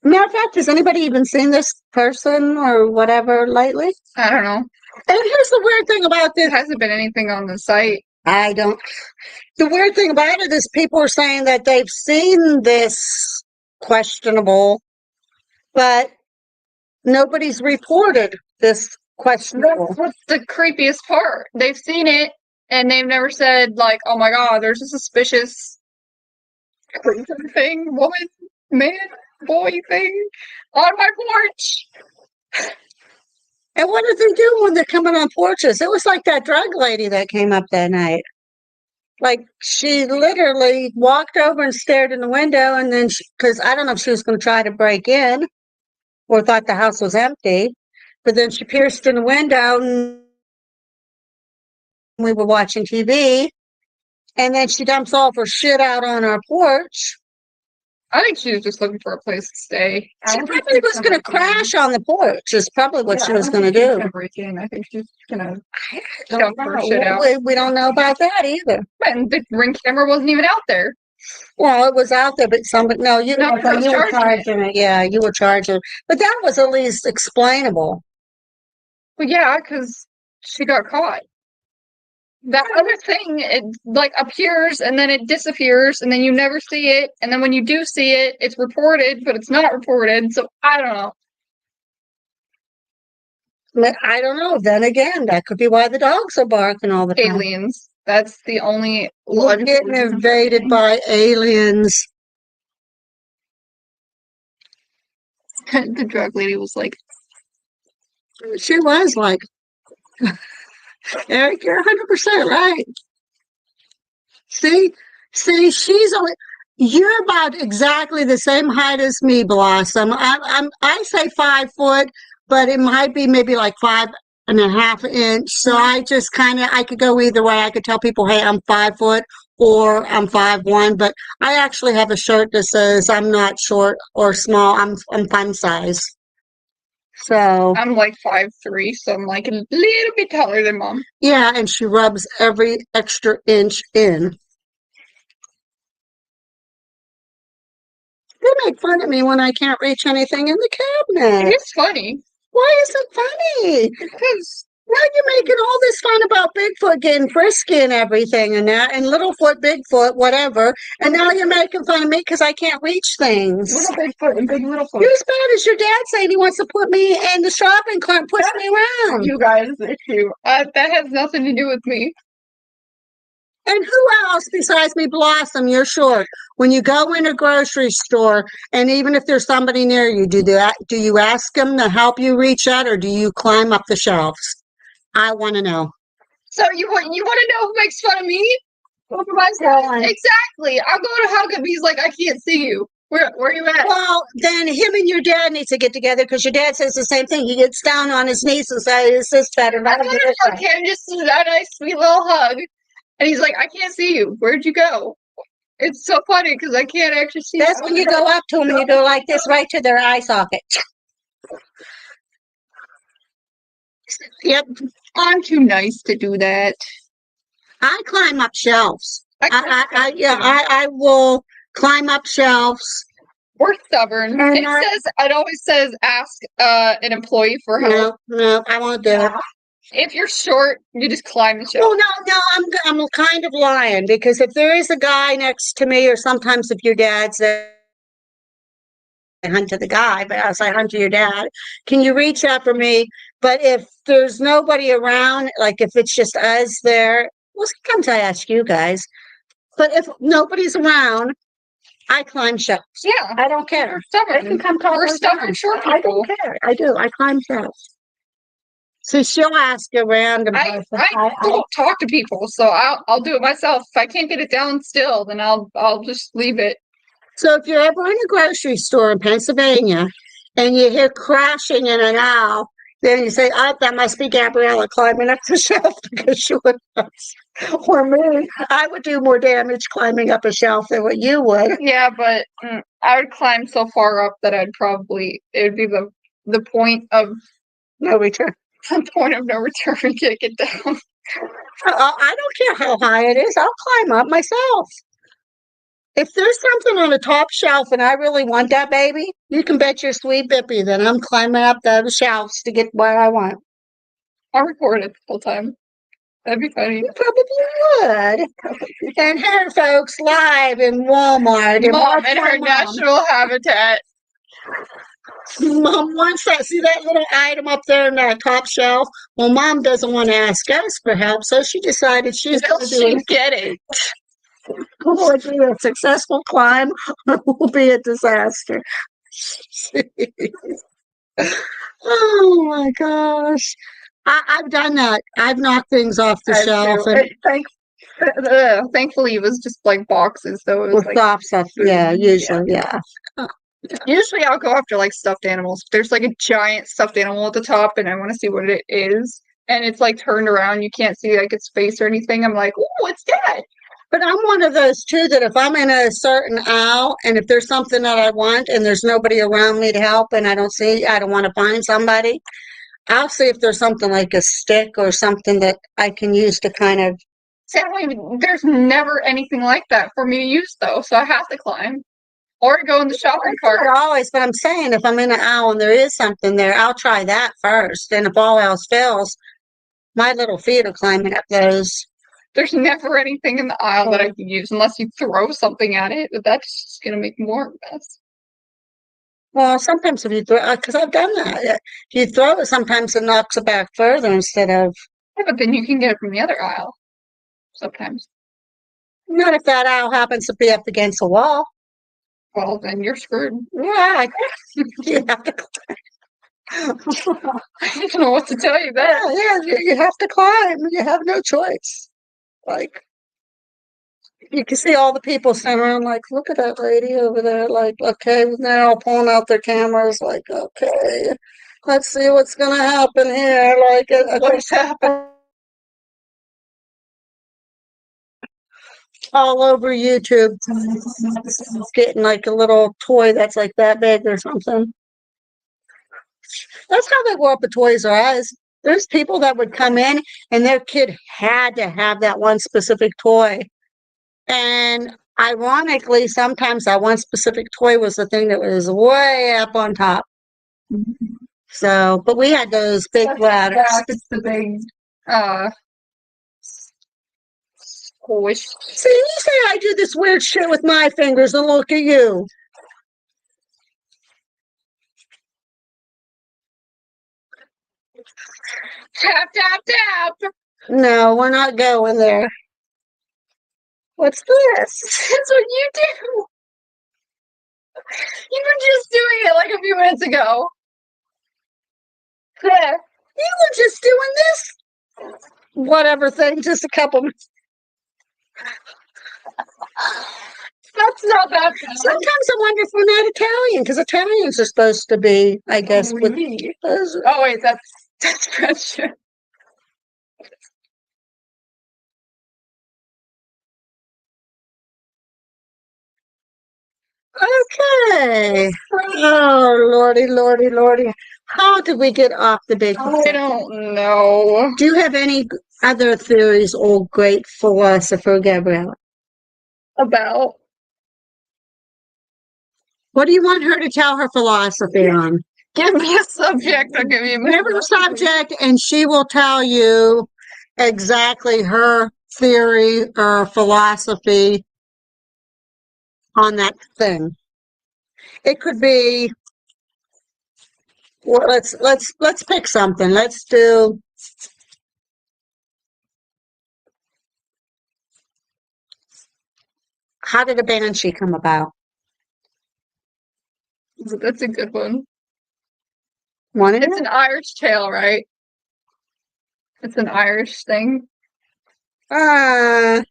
Matter of fact, has anybody even seen this person or whatever lately? I don't know. And here's the weird thing about this. There hasn't been anything on the site. I don't. The weird thing about it is people are saying that they've seen this questionable, but nobody's reported this questionable. What's the creepiest part? They've seen it, and they've never said, like, oh my god, there's a suspicious creature thing, woman, man, boy thing on my porch. And what do they do when they're coming on porches? It was like that drug lady that came up that night. Like, she literally walked over and stared in the window, and then, because I don't know if she was going to try to break in or thought the house was empty, but then she pierced in the window, and we were watching TV, and then she dumps all of her shit out on our porch. I think she was just looking for a place to stay. She probably was going to crash on the porch, is probably what she was going to do. Break in. I think she's going to dump her shit out. We don't know about that either. And the Ring camera wasn't even out there. Well, it was out there, but somebody, no, you were charging it. Yeah, you were charging. But that was at least explainable. Well, yeah, because she got caught. That other thing, it like appears and then it disappears and then you never see it. And then when you do see it, it's reported, but it's not reported. So I don't know. I don't know. Then again, that could be why the dogs are barking all the time. Aliens. That's the only. We're getting invaded by aliens. The drug lady was like. She was like. Eric, you're 100% right. See, she's only. You're about exactly the same height as me, Blossom. I say 5 foot, but it might be maybe like 5.5 inches. So I just I could go either way. I could tell people, hey, I'm 5 foot or I'm 5'1", but I actually have a shirt that says I'm not short or small. I'm fun size. So I'm like 5'3", so I'm like a little bit taller than Mom. Yeah, and she rubs every extra inch in. They make fun of me when I can't reach anything in the cabinet. It's funny. Why is it funny? Because now you're making all this fun about Bigfoot getting frisky and everything and that, and Littlefoot, Bigfoot, whatever, and now you're making fun of me because I can't reach things. Little Bigfoot and Big Littlefoot. You're as bad as your dad saying he wants to put me in the shopping cart and push me around. You guys, issue. That has nothing to do with me. And who else besides me, Blossom, you're short? When you go in a grocery store, and even if there's somebody near you, do you ask them to help you reach out, or do you climb up the shelves? I want to know. So you want to know who makes fun of me? Exactly. I'll go to hug him. He's like, I can't see you. Where are you at? Well, then him and your dad need to get together because your dad says the same thing. He gets down on his knees and says, "Is this better?" I want to hug him, just a nice, sweet little hug. And he's like, I can't see you. Where'd you go? It's so funny because I can't actually see. That's when you go up to them and you go like this right to their eye socket. Yep. I'm too nice to do that. I climb up shelves. I will climb up shelves Or stubborn. And It always says ask an employee for help. No, I won't do it. If you're short, you just climb the shelf. Well, no, I'm kind of lying, because if there is a guy next to me, or sometimes if your dad's there, I hunt to the guy, but as I hunt to your dad, can you reach out for me? But if there's nobody around, like if it's just us there, well, sometimes I ask you guys. But if nobody's around, I climb shelves. Yeah. I don't care. We're stubborn. They can come talk We're to stubborn us. short I people. don't care. I do. I climb shelves. So she'll ask a random person. I don't talk to people, so I'll do it myself. If I can't get it down still, then I'll just leave it. So if you're ever in a grocery store in Pennsylvania and you hear crashing in an aisle, then you say, "Oh, that must be Gabriella climbing up the shelf," because she would. Or me, I would do more damage climbing up a shelf than what you would. Yeah, but I would climb so far up that it would be the point of no return. The point of no return. Can't get down. I don't care how high it is. I'll climb up myself. If there's something on the top shelf and I really want that baby, you can bet your sweet bippy that I'm climbing up those shelves to get what I want. I'll record it the whole time. That'd be funny. You probably would. And here, folks, live in Walmart. Mom in her natural habitat. Mom wants that. See that little item up there in that top shelf? Well, Mom doesn't want to ask us for help, so she decided she's going to get it. Will it be a successful climb, or will it be a disaster? Oh my gosh. I've done that. I've knocked things off the shelf. And thankfully, it was just like boxes, so it was like soft stuff. Yeah, usually, yeah. Usually, I'll go after like stuffed animals. There's like a giant stuffed animal at the top, and I want to see what it is. And it's like turned around. You can't see like its face or anything. I'm like, oh, it's dead. But I'm one of those too that if I'm in a certain aisle and if there's something that I want and there's nobody around me to help and I don't want to find somebody, I'll see if there's something like a stick or something that I can use to kind of. Sadly, there's never anything like that for me to use though, so I have to climb or go in the shopping cart. Not always, but I'm saying if I'm in an aisle and there is something there, I'll try that first. And if all else fails, my little feet are climbing up those. There's never anything in the aisle that I can use unless you throw something at it, but that's just going to make more of a mess. Well, sometimes if you throw, because I've done that. If you throw it, sometimes it knocks it back further instead of. Yeah, but then you can get it from the other aisle. Sometimes. Not if that aisle happens to be up against a wall. Well, then you're screwed. Yeah, you have to. I don't know what to tell you. You have to climb. You have no choice. Like, you can see all the people standing around like, look at that lady over there. Like, okay, they're all pulling out their cameras. Like, okay, let's see what's going to happen here. Like, what's happening? All over YouTube, getting like a little toy that's like that big or something. That's how they go up at Toys R Us. There's people that would come in and their kid had to have that one specific toy. And ironically, sometimes that one specific toy was the thing that was way up on top. So, but we had those big ladders. It's the big, squish. See, you say I do this weird shit with my fingers and look at you. Tap, tap, tap. No, we're not going there. What's this? That's what you do. You were just doing it like a few minutes ago. Yeah. You were just doing this. Whatever thing, just a couple. That's not that bad. Sometimes I wonder if we're not Italian, because Italians are supposed to be, I guess. Oh, wait, that's French. Okay. Oh, Lordy, Lordy, Lordy. How did we get off the big? I don't know. Do you have any other theories, old great philosopher Gabrielle? About? What do you want her to tell her philosophy on? Give me a subject. I'll give you a Give her a subject, and she will tell you exactly her theory or philosophy on that thing. It could be. Well, let's pick something. Let's do. How did a banshee come about? That's a good one. It's an Irish tale, right? It's an Irish thing. I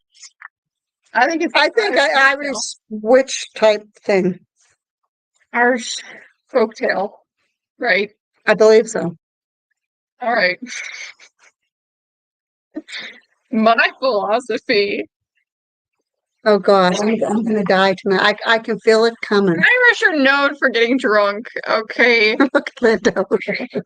think it's. I think Irish witch type thing. Irish folktale, right? I believe so. All right. My philosophy. Oh gosh, I'm gonna die tonight. I can feel it coming. Irish are known for getting drunk. Okay. Look at that.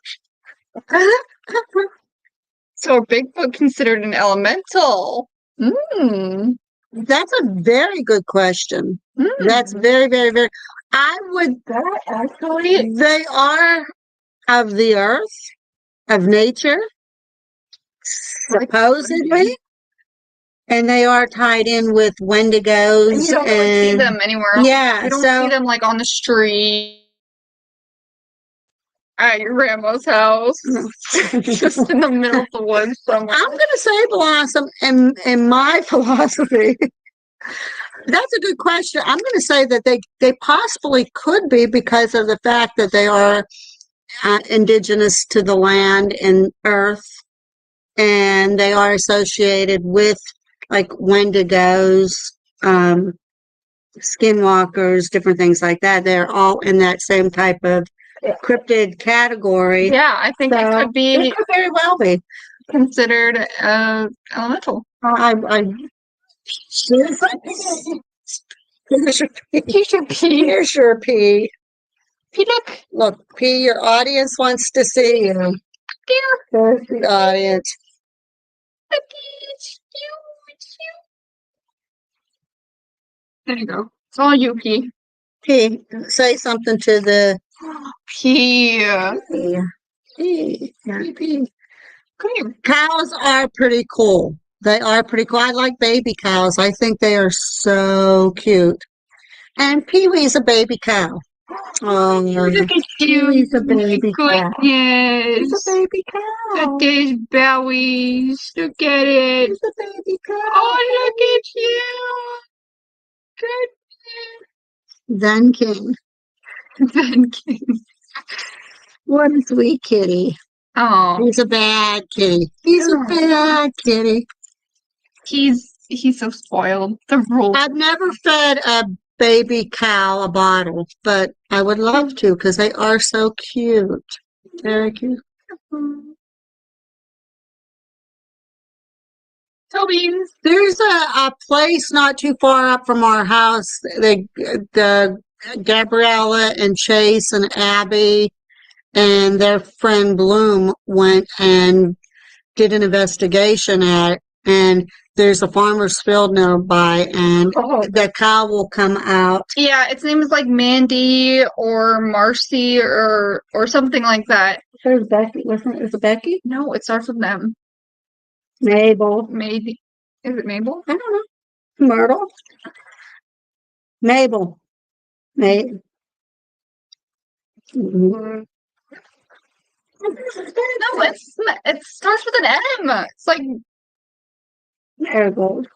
So Bigfoot considered an elemental? That's a very good question. That's very, very, very. I would actually. They are of the earth, of nature, supposedly, and they are tied in with Wendigos. You don't really see them anywhere. Yeah, you don't see them like on the street. At your grandma's house, just in the middle of the woods somewhere. I'm gonna say Blossom, in my philosophy. That's a good question. I'm going to say that they possibly could be because of the fact that they are indigenous to the land and earth, and they are associated with like Wendigos, skinwalkers, different things like that. They're all in that same type of cryptid category. Yeah, I think it could be. It could very well be considered elemental. Here's your P. P, look, P, your audience wants to see you. There's the audience. There you go. It's all you, P. P, say something to the P. P. Cows are pretty cool. They are pretty cool. I like baby cows. I think they are so cute. And Pee-wee's a baby cow. Oh, look at you. He's a baby cow. He's a baby cow. Look at his bellies. Look at it. He's a baby cow. Oh, look at you. Good. Then King. Then King. What a sweet kitty. Oh. He's a bad kitty. He's a bad kitty. He's so spoiled. The rules. I've never fed a baby cow a bottle, but I would love to because they are so cute. Very cute. Toby, there's a place not too far up from our house. The Gabriella and Chase and Abby and their friend Bloom went and did an investigation at it, and there's a farmer's field nearby, and the cow will come out. Yeah, its name is like Mandy or Marcy or something like that. There's Becky. Is it Becky? No, it starts with M. Mabel. Maybe. Is it Mabel? I don't know. Myrtle. Mabel. Mabel. No, it starts with an M. It's like marigold.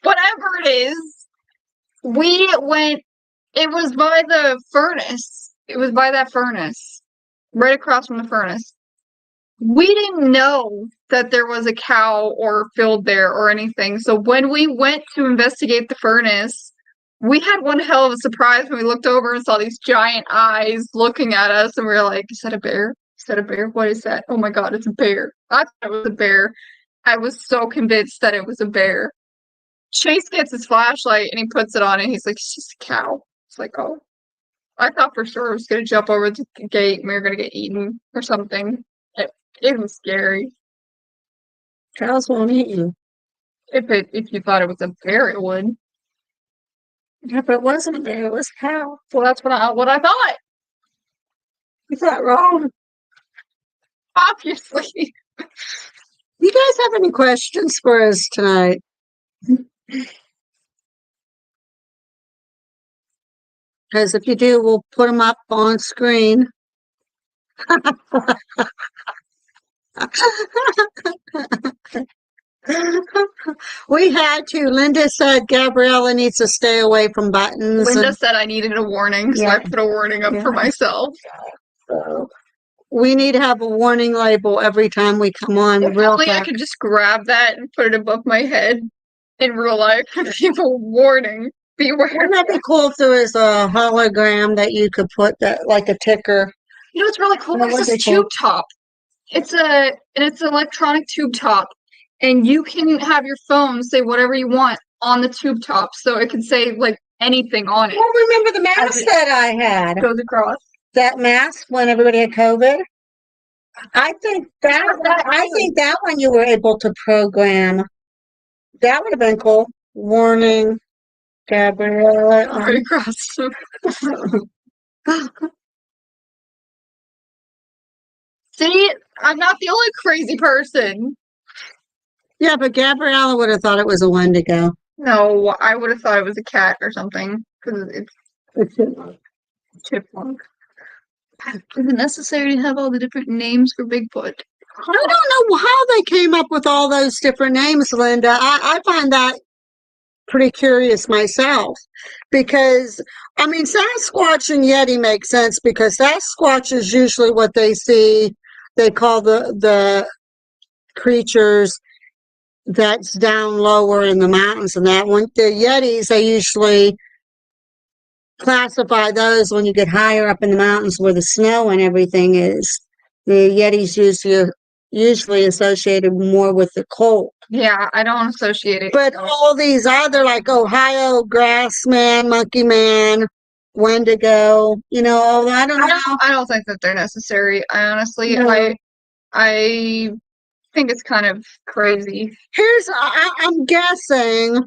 Whatever it is, we went. It was by the furnace. It was by that furnace, right across from the furnace. We didn't know that there was a cow or field there or anything. So when we went to investigate the furnace, we had one hell of a surprise when we looked over and saw these giant eyes looking at us, and we were like, "Is that a bear? Is that a bear? What is that? Oh my god, it's a bear!" I thought it was a bear. I was so convinced that it was a bear. Chase gets his flashlight and he puts it on, and he's like, "It's just a cow." It's like, oh. I thought for sure it was going to jump over the gate and we were going to get eaten or something. It was scary. Cows won't eat you. If you thought it was a bear, it would. Yeah, but it wasn't a bear, it was a cow. Well, that's what I thought. You thought wrong. Obviously. You guys have any questions for us tonight? Because if you do, we'll put them up on screen. We had to. Linda said Gabriella needs to stay away from buttons. Linda said I needed a warning, so I put a warning up for myself. So we need to have a warning label every time we come on. If only I could just grab that and put it above my head in real life. People, warning, beware. Wouldn't that be cool if there was a hologram that you could put that, like a ticker? You know what's really cool? There's this tube top. It's an electronic tube top, and you can have your phone say whatever you want on the tube top, so it can say like anything on it. Well, remember the mask that I had? Goes across. That mask when everybody had COVID. I think that one you were able to program. That would have been cool. Warning, Gabriella. Right across. See, I'm not the only crazy person. Yeah, but Gabriella would have thought it was a Wendigo. No, I would have thought it was a cat or something, because it's chipmunk. Is it necessary to have all the different names for Bigfoot? I don't know how they came up with all those different names, Linda. I find that pretty curious myself. Because, I mean, Sasquatch and Yeti make sense because Sasquatch is usually what they see. They call the creatures that's down lower in the mountains and that one. The Yetis, they usually classify those when you get higher up in the mountains where the snow and everything is. The Yetis usually associated more with the cold. Yeah, I don't associate it. But all these other, like Ohio Grassman, Monkey Man, Wendigo, you know, I don't know. I don't think that they're necessary. I honestly, No. I think it's kind of crazy. I'm guessing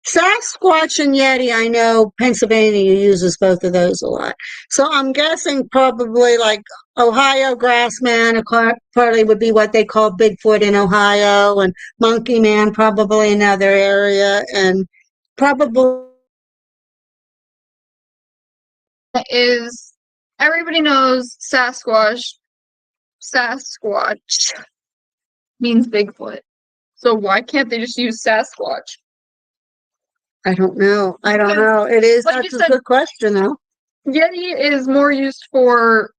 Sasquatch and Yeti. I know Pennsylvania uses both of those a lot. So I'm guessing probably like Ohio Grassman partly would be what they call Bigfoot in Ohio, and Monkey Man probably another area, and probably Is everybody knows Sasquatch means Bigfoot. So why can't they just use Sasquatch? I don't know. It is Like that's you a said, good question though. Yeti is more used for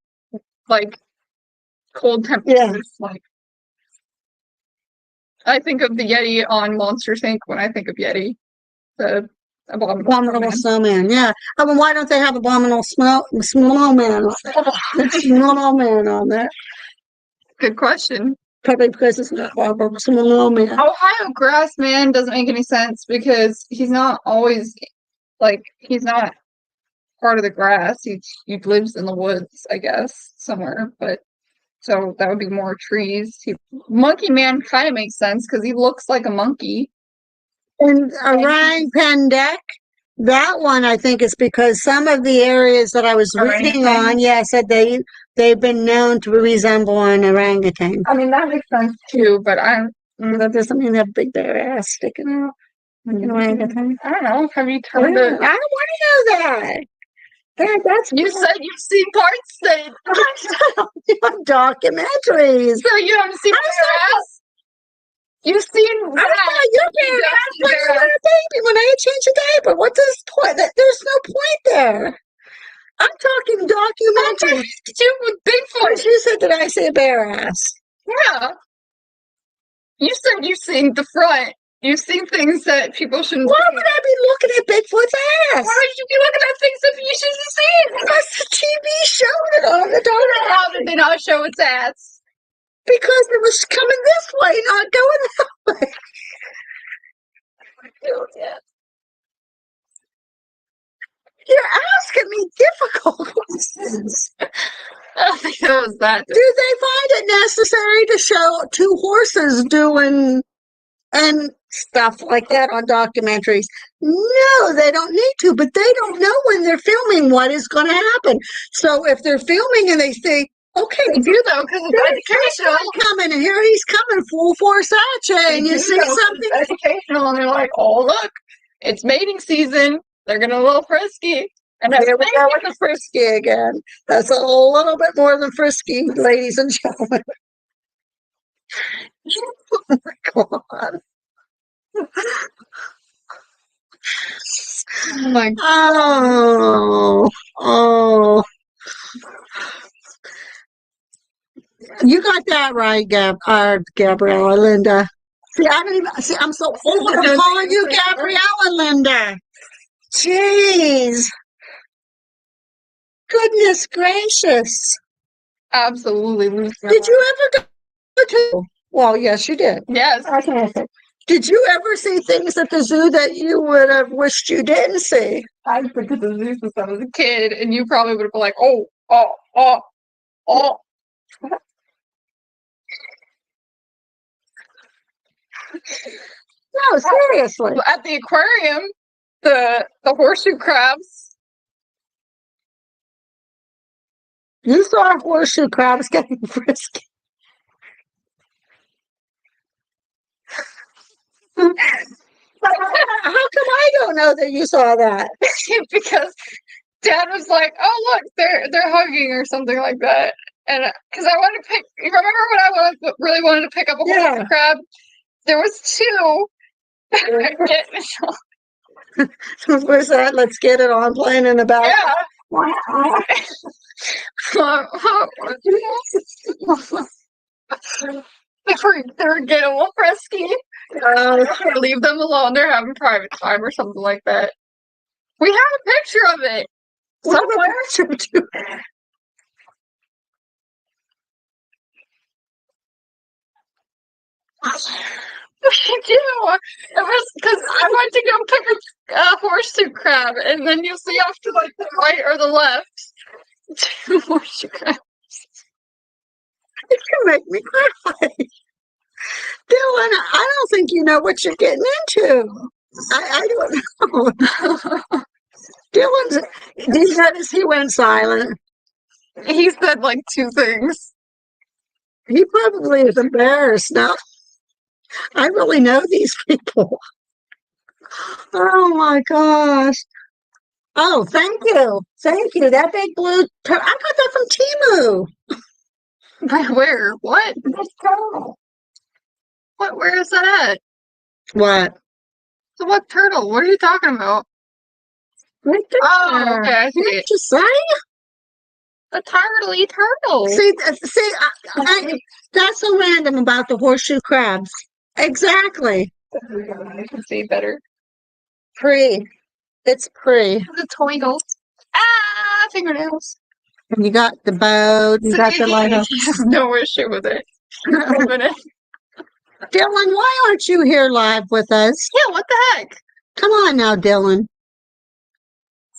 like cold temperatures. Yeah. Like I think of the Yeti on Monsters Inc. when I think of Yeti. The Abominable snowman. Yeah. I mean, why don't they have abominable snowman on there? Good question. Probably because it's not abominable snowman. Ohio Grassman doesn't make any sense because he's not always he's not part of the grass. He lives in the woods, I guess, somewhere. But so that would be more trees. Monkey Man kind of makes sense because he looks like a monkey. And Orang Pendek, that one I think is because some of the areas that I was reading on, said they've been known to resemble an orangutan. I mean that makes sense too, but that doesn't mean they have big bare ass sticking out. Like an orangutan. I don't know. Have you tried I don't want to know that. That's you said you've seen parts that documentaries. So you haven't seen bare ass? You've seen I thought your bare ass when you were a baby when I changed a diaper. What's this point? There's no point there. I'm talking documentaries. What do with Bigfoot? You said that I say bare ass. Yeah. You said you've seen the front. You've seen things that people shouldn't see. Why would I be looking at Bigfoot's ass? Why would you be looking at things that you shouldn't see? Because the TV showed it on the documentary. How did they not show its ass? Because it was coming this way, not going that way. You're asking me difficult questions. I think that was that. Do they find it necessary to show two horses doing and stuff like that on documentaries. No, they don't need to, but they don't know when they're filming what is going to happen. So if they're filming and they say, okay, They do though, because it's educational. coming, and here he's coming full force at you, and you see something educational, and they're like, "Oh, look, it's mating season. They're getting a little frisky." And here we go with the frisky again. That's a little bit more than frisky, ladies and gentlemen. Oh my God. Oh my God. Oh. You got that right, Gabriella, Linda. See, I don't even see. I'm so old. I'm calling you Gabriella, Linda. Jeez. Goodness gracious. Absolutely. Did you ever go to? Well, yes, you did. Yes. Did you ever see things at the zoo that you would have wished you didn't see? I've been to the zoo since I was a kid, and you probably would have been like, oh. No, seriously. At the aquarium, the horseshoe crabs. You saw horseshoe crabs getting frisky. How come I don't know that you saw that? Because Dad was like, "Oh, look, they're hugging or something like that." And because I wanted to pick, you remember when I really wanted to pick up a horseshoe crab? There was two. Where's that? Let's get it on playing in the back. Yeah. They were getting a little frisky. Leave them alone. They're having private time or something like that. We have a picture of it somewhere. We do. It was because I went to go pick a horseshoe crab, and then you'll see off to like the right or the left two horseshoe crabs. It can make me cry. Dylan, I don't think you know what you're getting into. I don't know. Dylan's, did you notice he went silent? He said like two things. He probably is embarrassed now. I really know these people. Oh my gosh. Oh, thank you. Thank you. That big blue I got that from Temu. Where? What? What? Where is that at? What? So what turtle? What are you talking about? Right there. Oh, okay. I see What it. you say? A turtley turtle. See, that's so random about the horseshoe crabs. Exactly. I can see better. It's pre. The twinkles. Ah, fingernails. And you got the boat, you got the lighthouse. He has no issue with it. Dylan, why aren't you here live with us? Yeah, what the heck? Come on now, Dylan.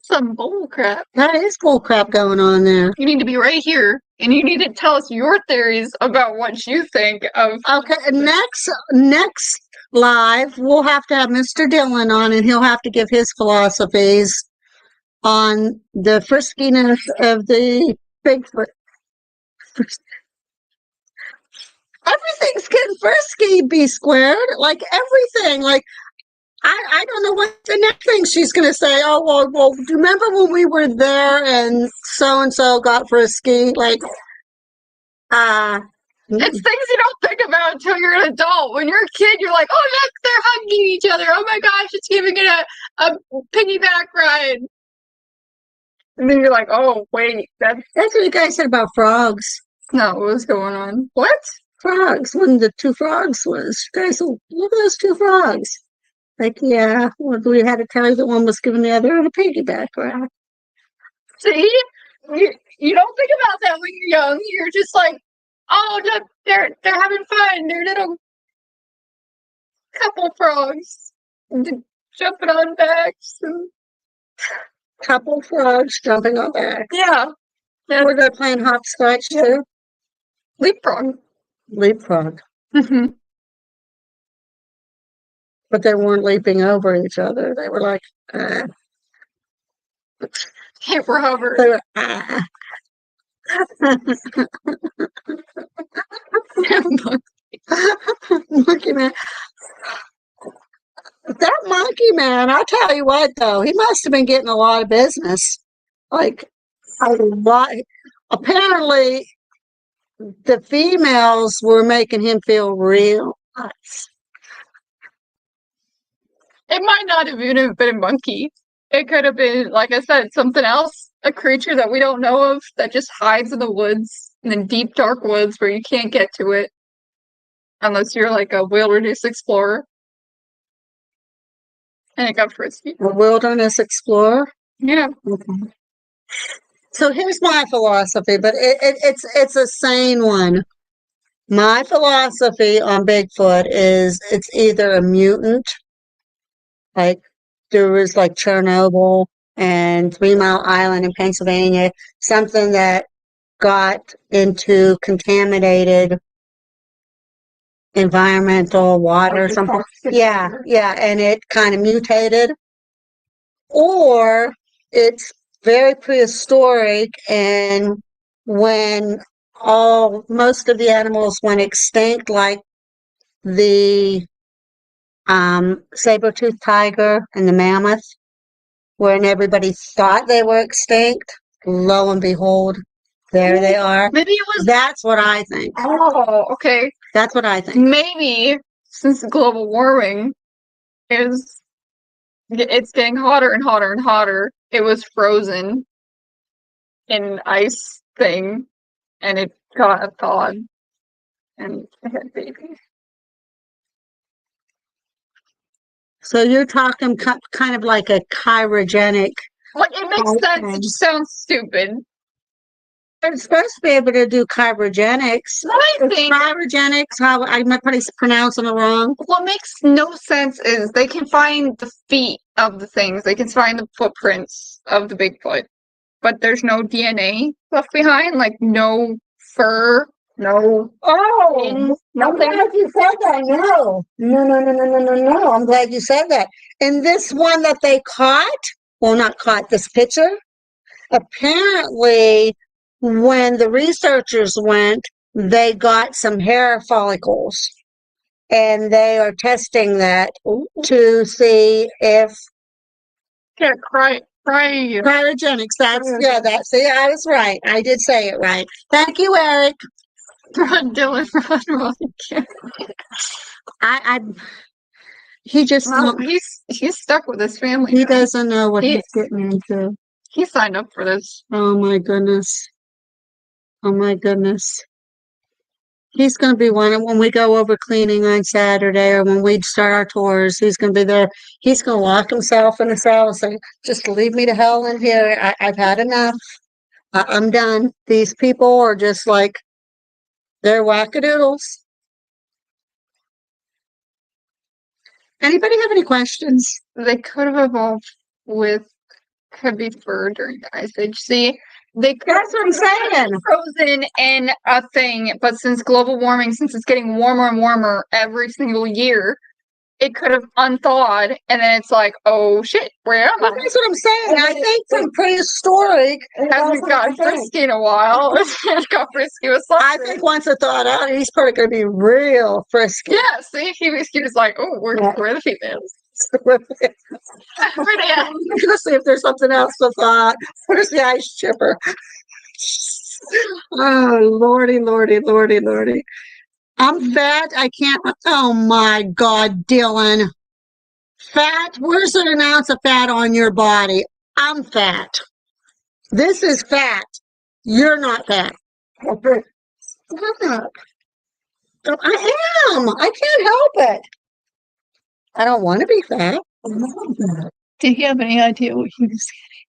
Some bull crap. That is bull crap going on there. You need to be right here, and you need to tell us your theories about what you think of. Okay, next live, we'll have to have Mr. Dylan on, and he'll have to give his philosophies on the friskiness of the Bigfoot. Everything's getting frisky, B squared. Like everything. Like I don't know what the next thing she's going to say. Oh, well, do you remember when we were there and so got frisky? Like, it's things you don't think about until you're an adult. When you're a kid, you're like, oh, look, they're hugging each other. Oh my gosh, it's giving it a piggyback ride. And then you're like, oh, wait, that's what you guys said about frogs. Not what was going on. What? Frogs, when the two frogs was. Guys, look at those two frogs. Like, yeah, well, we had to tell you that one was giving the other a piggyback ride. See? You don't think about that when you're young. You're just like, oh, look, they're having fun. They're little couple frogs jumping on backs. And... Couple frogs jumping on backs. Yeah. Were they playing hopscotch too? Leapfrog. Leapfrog. Mm-hmm. but they weren't leaping over each other. They were like, They were hovering. they were, Monkey man. That monkey man, I'll tell you what, though, he must have been getting a lot of business. Like, a lot. Apparently, the females were making him feel real nice. It might not have even been a monkey. It could have been, like I said, something else, a creature that we don't know of that just hides in the woods, in the deep, dark woods where you can't get to it unless you're like a wilderness explorer. And it got frisky. A wilderness explorer? Yeah. Okay. So here's my philosophy, but it's a sane one. My philosophy on Bigfoot is it's either a mutant, like there was like Chernobyl and 3 Mile Island in Pennsylvania, something that got into contaminated environmental water or something. Yeah, and it kind of mutated. Or it's very prehistoric, and when most of the animals went extinct, like the saber-toothed tiger and the mammoth, when everybody thought they were extinct, lo and behold, there they are. Maybe it was. That's what I think. Oh, okay. That's what I think. Maybe since global warming it's getting hotter and hotter and hotter, it was frozen in ice thing, and it got thawed, and it had babies. So you're talking kind of like a chirogenic. Like, it makes sense. It just sounds stupid. They're supposed to be able to do chirogenics. I think Chirogenics, how I might probably pronouncing it wrong. What makes no sense is they can find the feet of the things. They can find the footprints of the Bigfoot, but there's no DNA left behind. Like no fur, no. Oh, I'm glad you said that. No. I'm glad you said that. And this one that they caught, well, not caught. This picture. Apparently, when the researchers went, they got some hair follicles, and they are testing that to see if cryogenics. See, I was right. I did say it right. Thank you, Eric. Run, Dylan, run. He just he's stuck with his family. He doesn't know what he's getting into. He signed up for this. Oh my goodness. He's going to be one when we go over cleaning on Saturday, or when we start our tours. He's going to be there. He's going to lock himself in the cell and say, "Just leave me to hell in here. I've had enough. I'm done. These people are just like, they're wackadoodles." Anybody have any questions? They could have evolved with heavy fur during the Ice Age. See, that's what I'm saying. Frozen in a thing, but since global warming, since it's getting warmer and warmer every single year, it could have unthawed, and then it's like, oh shit, where am I? That's what I'm saying. I think from prehistoric, it hasn't gotten frisky in a while. It got frisky with something. I think once it thawed out, he's probably going to be real frisky. Yeah, see, he was like, oh, where are the females? We're there. I'm gonna see if there's something else to thought. Where's the ice chipper? Oh, lordy. I'm fat. I can't. Oh my God, Dylan. Fat? Where's an ounce of fat on your body? I'm fat. This is fat. You're not fat. Stop. I am. I can't help it. I don't want to be fat. Did he have any idea what he was getting?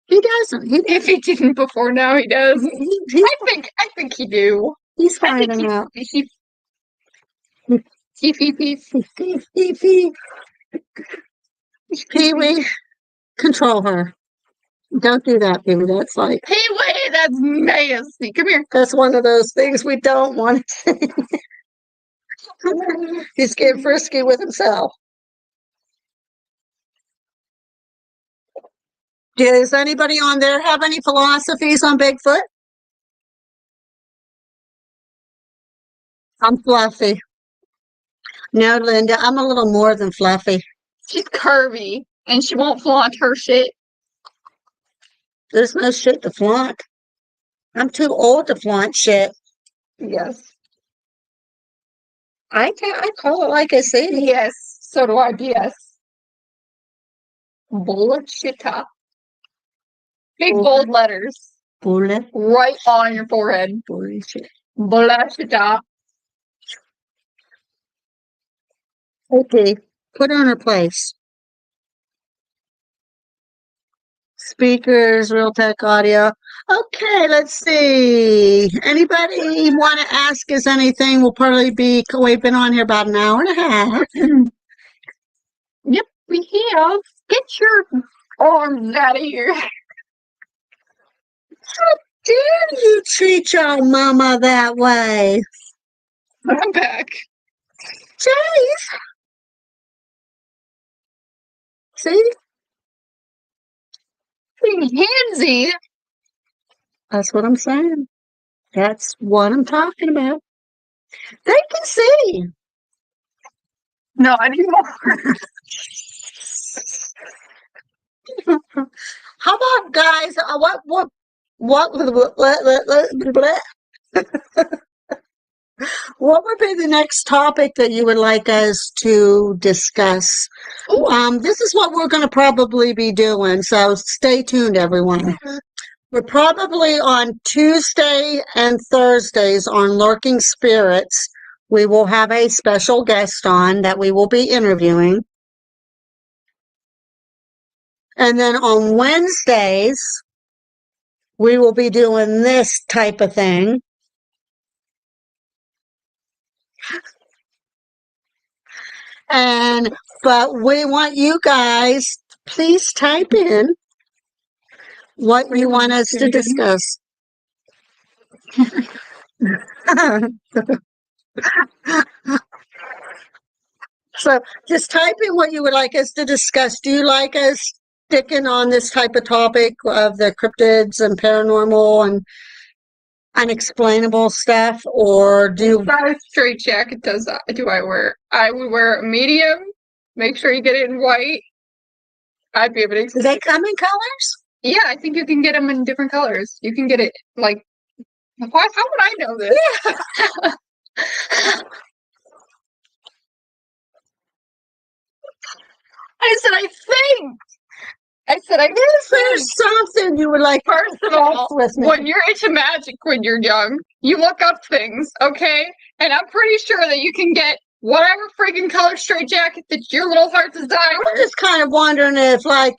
He doesn't. If he didn't before now, he does. I think he do. He's finding out. Pee-wee, control her. Don't do that, Pee-wee. That's like... Pee-wee, that's nasty. Come here. That's one of those things we don't want to see. He's getting frisky with himself. Does anybody on there have any philosophies on Bigfoot? I'm fluffy. No, Linda, I'm a little more than fluffy. She's curvy, and she won't flaunt her shit. There's no shit to flaunt. I'm too old to flaunt shit. Yes. I call it like I see it. Yes. So do I. BS. Bullshit. Big bold letters. Bullet. Right on your forehead. Bullshit. Bullshit. Okay, put her in her place. Speakers, Realtek audio. Okay, let's see. Anybody want to ask us anything? We'll probably be, we've been on here about an hour and a half. Yep, we have. Get your arms out of here. How dare you treat your mama that way? I'm back. Jeez. See? Being handsy. That's what I'm saying. That's what I'm talking about. They can see. No, I need more. How about guys? What what would be the next topic that you would like us to discuss? This is what we're going to probably be doing, so stay tuned, everyone. We're probably on Tuesday and Thursdays on Lurking Spirits. We will have a special guest on that we will be interviewing. And then on Wednesdays, we will be doing this type of thing. But we want you guys, please type in what you want us to discuss. So just type in what you would like us to discuss. Do you like us sticking on this type of topic of the cryptids and paranormal and unexplainable stuff, or do straight jacket do I wear? I would wear a medium. Make sure you get it in white. I'd be able to. Do they come in colors? Yeah, I think you can get them in different colors. You can get it like. Why? How would I know this? Yeah. I said I think. Is there something you would like? First of all, when you're into magic when you're young, you look up things, okay? And I'm pretty sure that you can get whatever freaking color straight jacket that your little heart desires. I'm just kind of wondering if, like,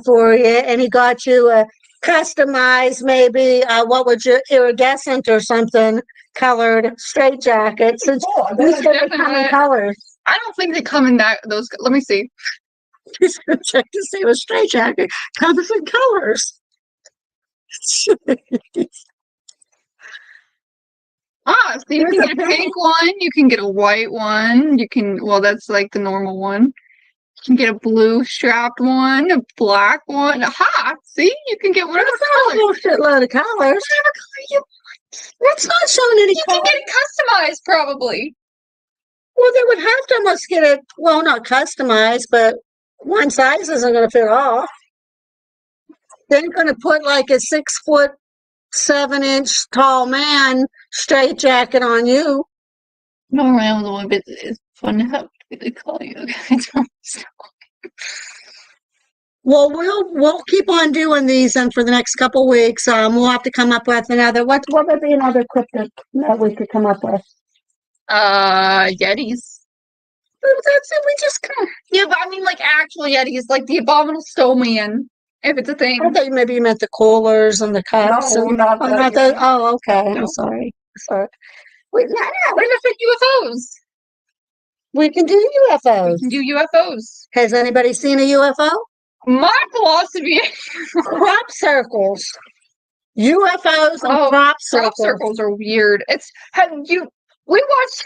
for you, and he got you a customized, maybe what would you, iridescent or something colored straight jacket, since these different come in colors. I don't think they come in those. Let me see. Just check to see if a straight jacket comes in colors. So you can get a pink one, you can get a white one, you can, well, that's like the normal one. You can get a blue strapped one, a black one. Aha! See? You can get whatever color. A shitload of colors. Whatever color you want. That's not showing any You color. can get it customized, probably. Well, they would have to almost get it, well, not customized, but one size isn't going to fit all. They're going to put like a 6'7" tall man straight jacket on you. No, around a little bit. It's fun to have to call you. Well, we'll keep on doing these, and for the next couple weeks, we'll have to come up with another. What would be another cryptid that we could come up with? Yetis. That's it. We just kind of, yeah, but I mean, like actual Yetis, like the abominable snowman, if it's a thing. I thought maybe you meant the coolers and the cups. No, and, not that. Oh, okay. No. I'm sorry. Wait, no. What about UFOs? We can do UFOs. We can do UFOs. Has anybody seen a UFO? My philosophy crop circles. UFOs and crop circles. Crop circles are weird. We watched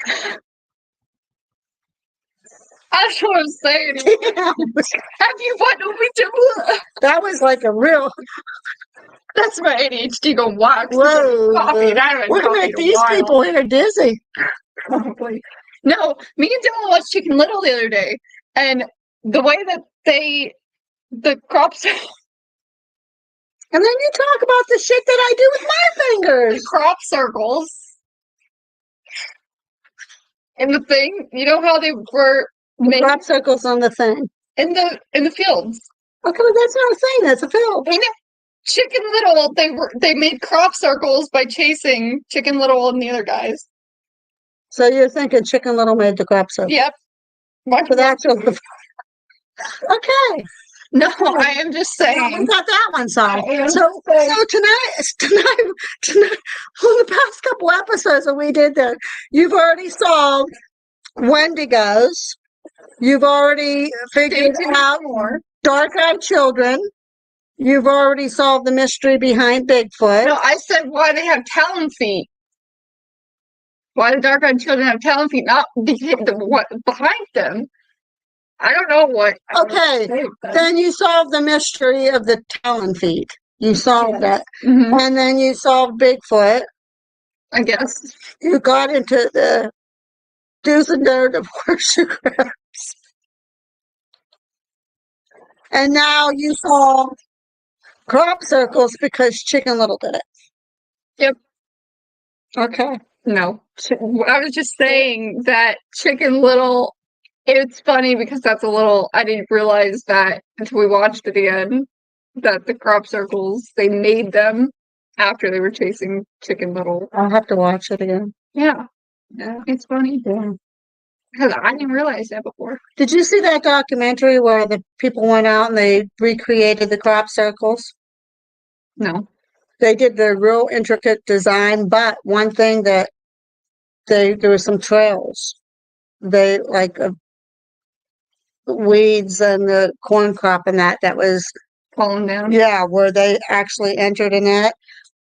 That's what I'm saying. Damn. Have you what do we do? That was like a real. That's my ADHD going wild. Whoa. Coffee, and I haven't We're gonna coffee make in a these while. people here dizzy. Probably. No, me and Dylan watched Chicken Little the other day, and the way that the crops, And then you talk about the shit that I do with my the fingers. crop circles in the thing, you know how they were The made crop circles on the thing. in the fields. Okay, but that's not a thing. That's a field. I know. Chicken Little, they made crop circles by chasing Chicken Little and the other guys. So you're thinking Chicken Little made the crop circle? Yep. Watch So that's what. Okay. No, I am just saying. We got that one solved. I am So saying. tonight, on the past couple episodes that we did there, you've already solved Wendigos. You've already figured out more. dark-eyed children. You've already solved the mystery behind Bigfoot. No, I said why they have talon feet. Why the dark-eyed children have talon feet, not what behind them. I don't know what. Okay, then you solved the mystery of the talon feet. You solved that. Mm-hmm. And then you solved Bigfoot. I guess. You got into the do's and don'ts of horseshoe crabs. And now you solved crop circles because Chicken Little did it. Yep. Okay. No. I was just saying that Chicken Little, it's funny because that's a little, I didn't realize that until we watched it again, that the crop circles, they made them after they were chasing Chicken Little. I'll have to watch it again. Yeah. Yeah. It's funny. Yeah. Because I didn't realize that before. Did you see that documentary where the people went out and they recreated the crop circles? No. They did the real intricate design, but one thing that there were some trails. They like weeds and the corn crop and that was Falling down. yeah, where they actually entered in it.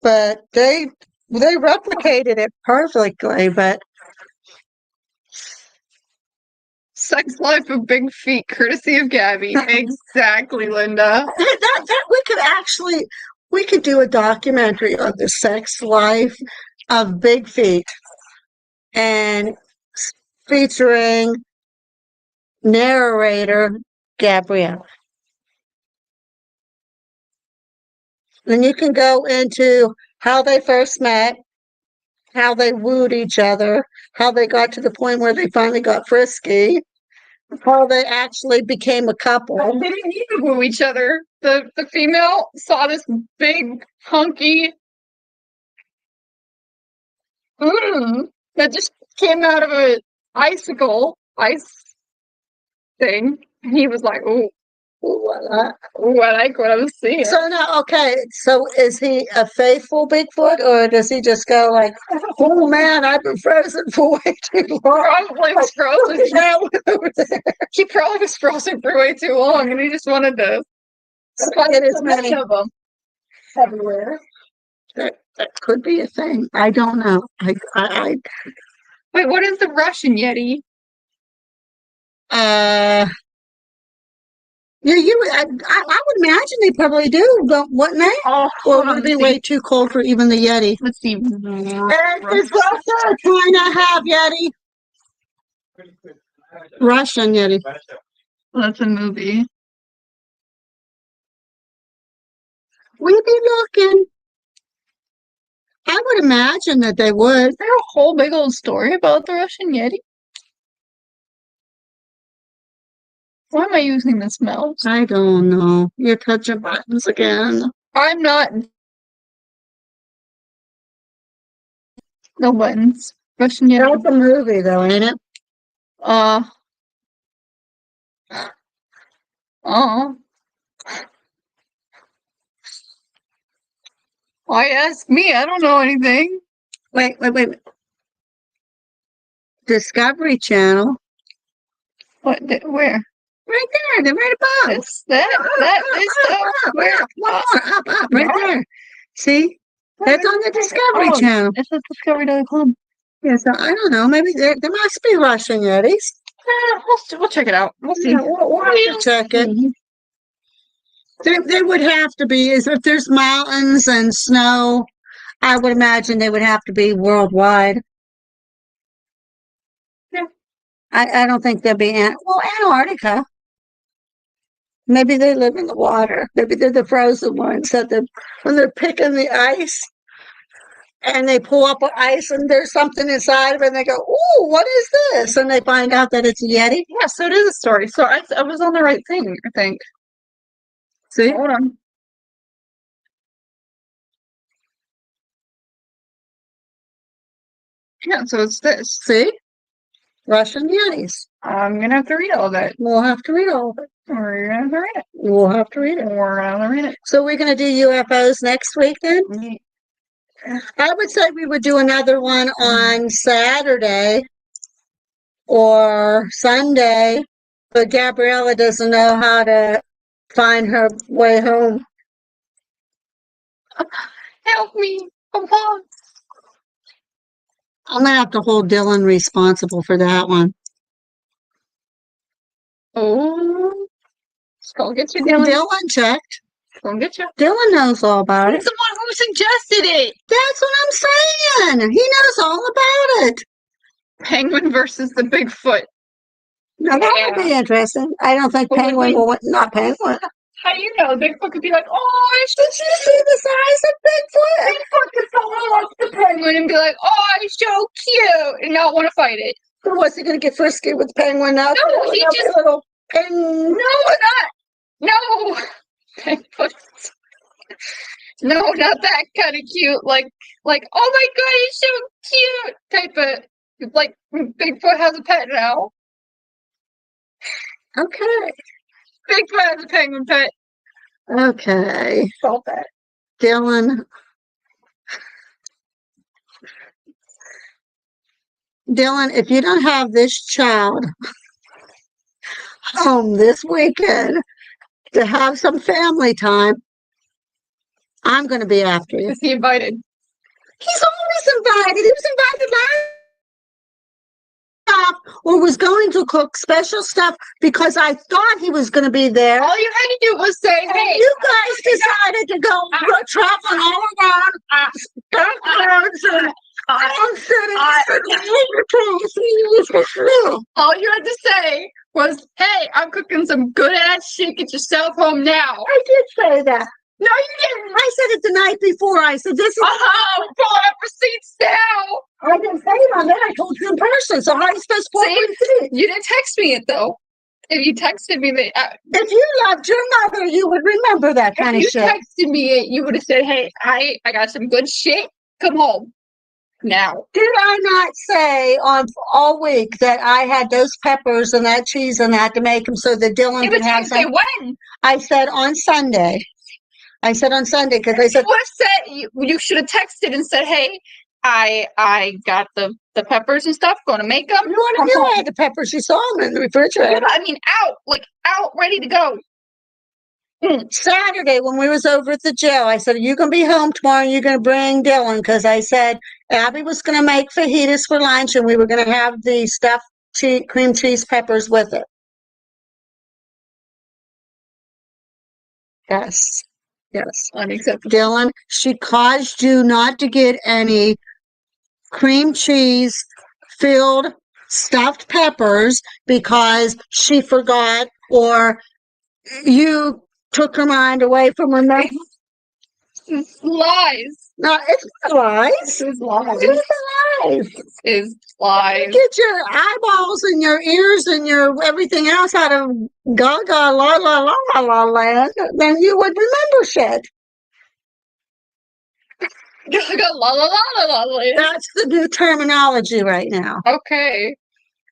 But they replicated it perfectly, but Sex Life of Big Feet, courtesy of Gabby. Exactly, Linda. we could do a documentary on the sex life of Big Feet and featuring narrator Gabrielle. Then you can go into how they first met, how they wooed each other, how they got to the point where they finally got frisky, how they actually became a couple. They didn't need to woo each other. The female saw this big, hunky that just came out of an ice thing. And he was like, ooh, I like what I'm seeing. So now, okay, so is he a faithful Bigfoot, or does he just go like, oh man, I've been frozen for way too long? Probably was frozen. That one over there. He probably was frozen for way too long, and he just wanted to Get as many of them everywhere. That could be a thing. I don't know. I Wait, what is the Russian Yeti? I would imagine they probably do, but wouldn't they? Oh, Or would it be way too cold for even the Yeti? Let's see. It's Russia trying to have Yeti. Russian Yeti. That's a movie. We be looking. I would imagine that they would. Is there a whole big old story about the Russian Yeti? Why am I using this mouse? I don't know. You're touching buttons again. I'm not. No buttons. Russian Yeti. That's a movie, though, ain't it? Why ask me? I don't know anything. Wait. Discovery Channel. What? Where? Right there. They're right above. It's that is where? Up, right there. See? That's on the Discovery Channel. It's at discovery.com. Yeah, so I don't know. Maybe there must be Russian Yetis. We'll check it out. We'll see. Yeah, we'll have to check it. There would have to be, if there's mountains and snow, I would imagine they would have to be worldwide. Yeah. I don't think there'd be, Antarctica. Maybe they live in the water. Maybe they're the frozen ones that when they're picking the ice and they pull up ice and there's something inside of it and they go, "Ooh, what is this?" And they find out that it's a Yeti. Yeah, so it is a story. So I was on the right thing, I think. See? Hold on. Yeah, so it's this. See? Russian Yetis. I'm gonna have to read all of it. We'll have to read all of it. We're gonna have to read it. We'll have to read it. We're gonna read it. So we're going to do UFOs next week then? I would say we would do another one on Saturday or Sunday, but Gabriella doesn't know how to find her way home. Help me. Come on. I'm going to have to hold Dylan responsible for that one. Oh. Let's go get you, Dylan Dylan. checked. Go get you. Dylan knows all about He's it. the one who suggested it. That's what I'm saying. He knows all about it. Penguin versus the Bigfoot. Now that would be interesting. I don't think What would Penguin we- will, not Penguin. How do you know? Bigfoot could be like, oh, I should Did you see the size of Bigfoot? Bigfoot could fall off the penguin and be like, oh, it's so cute, and not want to fight it. Or was he going to get frisky with the penguin now? No, he just- little penguin. No, not. No. Bigfoot. No, not that kind of cute. Like, oh my god, he's so cute. Type of, like, Bigfoot has a pet now. Okay. Bigfoot has a penguin pet. Okay. Solve that. Dylan, if you don't have this child home this weekend to have some family time, I'm going to be after you. Is he invited? He's always invited. He was invited last or was going to cook special stuff because I thought he was going to be there. All you had to do was say, And hey, you guys decided to go traveling all around, backwards and all you had to say was, hey, I'm cooking some good ass shit. Get yourself home now. I did say that. No, you didn't. I said it the night before. I said, this is. Oh, pull up receipts now. I didn't say it on that. I told you in person. So how are you supposed to See? You didn't text me it, though. If you texted me that. If you loved your mother, you would remember that kind of If you shit. texted me it, you would have said, hey, I got some good shit. Come home. Now. Did I not say on all week that I had those peppers and that cheese and that to make them so that Dylan Yeah, could but have you say some? when? I said on Sunday. I said on Sunday because I said You would have said you should have texted and said, "Hey, I got the peppers and stuff. Going to make them." you already knew I had the peppers. You saw them in the refrigerator. I mean, out, ready to go. Saturday when we was over at the jail, I said, "You gonna be home tomorrow? And you're gonna bring Dylan?" Because I said Abby was gonna make fajitas for lunch, and we were gonna have the stuffed cream cheese peppers with it. Yes. Yes. Unacceptable. Dylan, she caused you not to get any cream cheese filled stuffed peppers because she forgot or you took her mind away from her. Lies. No, it's not lies. This is lies. It's lies. This is lies. Get your eyeballs and your ears and your everything else out of gaga la la la la la land, then you would remember shit. Gaga la la la la la. That's the new terminology right now. Okay.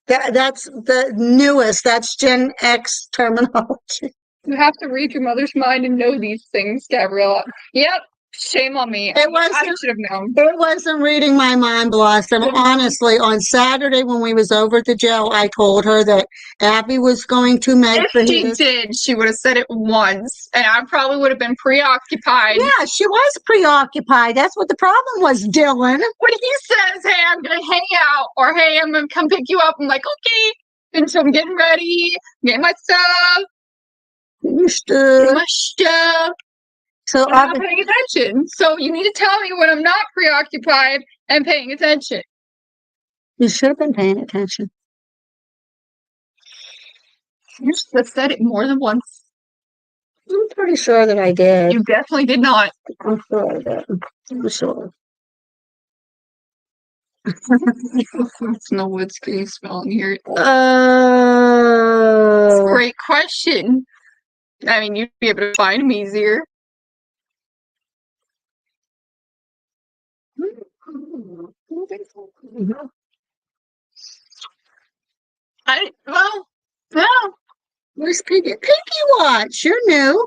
That's the newest. That's Gen X terminology. You have to read your mother's mind and know these things, Gabriella. Yep. Shame on me. It wasn't- I should have known. It wasn't reading my mind, Blossom. Honestly, on Saturday when we was over at the jail, I told her that Abby was going to make If she fajitas. did, she would have said it once, and I probably would have been preoccupied. Yeah, she was preoccupied. That's what the problem was, Dylan. When he says, hey, I'm going to hang out, or hey, I'm going to come pick you up, I'm like, okay. And so I'm getting ready, getting my stuff, You should. getting my stuff. So I'm not paying attention. So you need to tell me when I'm not preoccupied and paying attention. you should have been paying attention. You should have said it more than once. I'm pretty sure that I did. You definitely did not. I'm sure I did. I'm sure. It's no woods can you smell in here? Oh. Great question. I mean, you'd be able to find them easier. Well, Where's Pinky? Pinky Watch, you're new.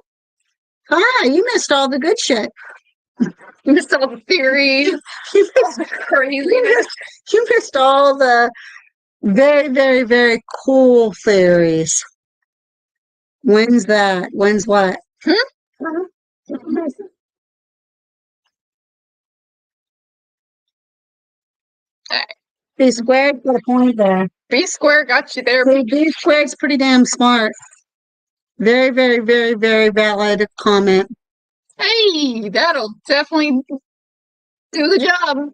Hi, you missed all the good shit. you missed all the theories. You missed, Craziness. you missed all the very, very, very cool theories. When's that? When's what? B squared got a point there. B square got you there. B squared's pretty damn smart. Very, very, very, very valid comment. Hey, that'll definitely do the job.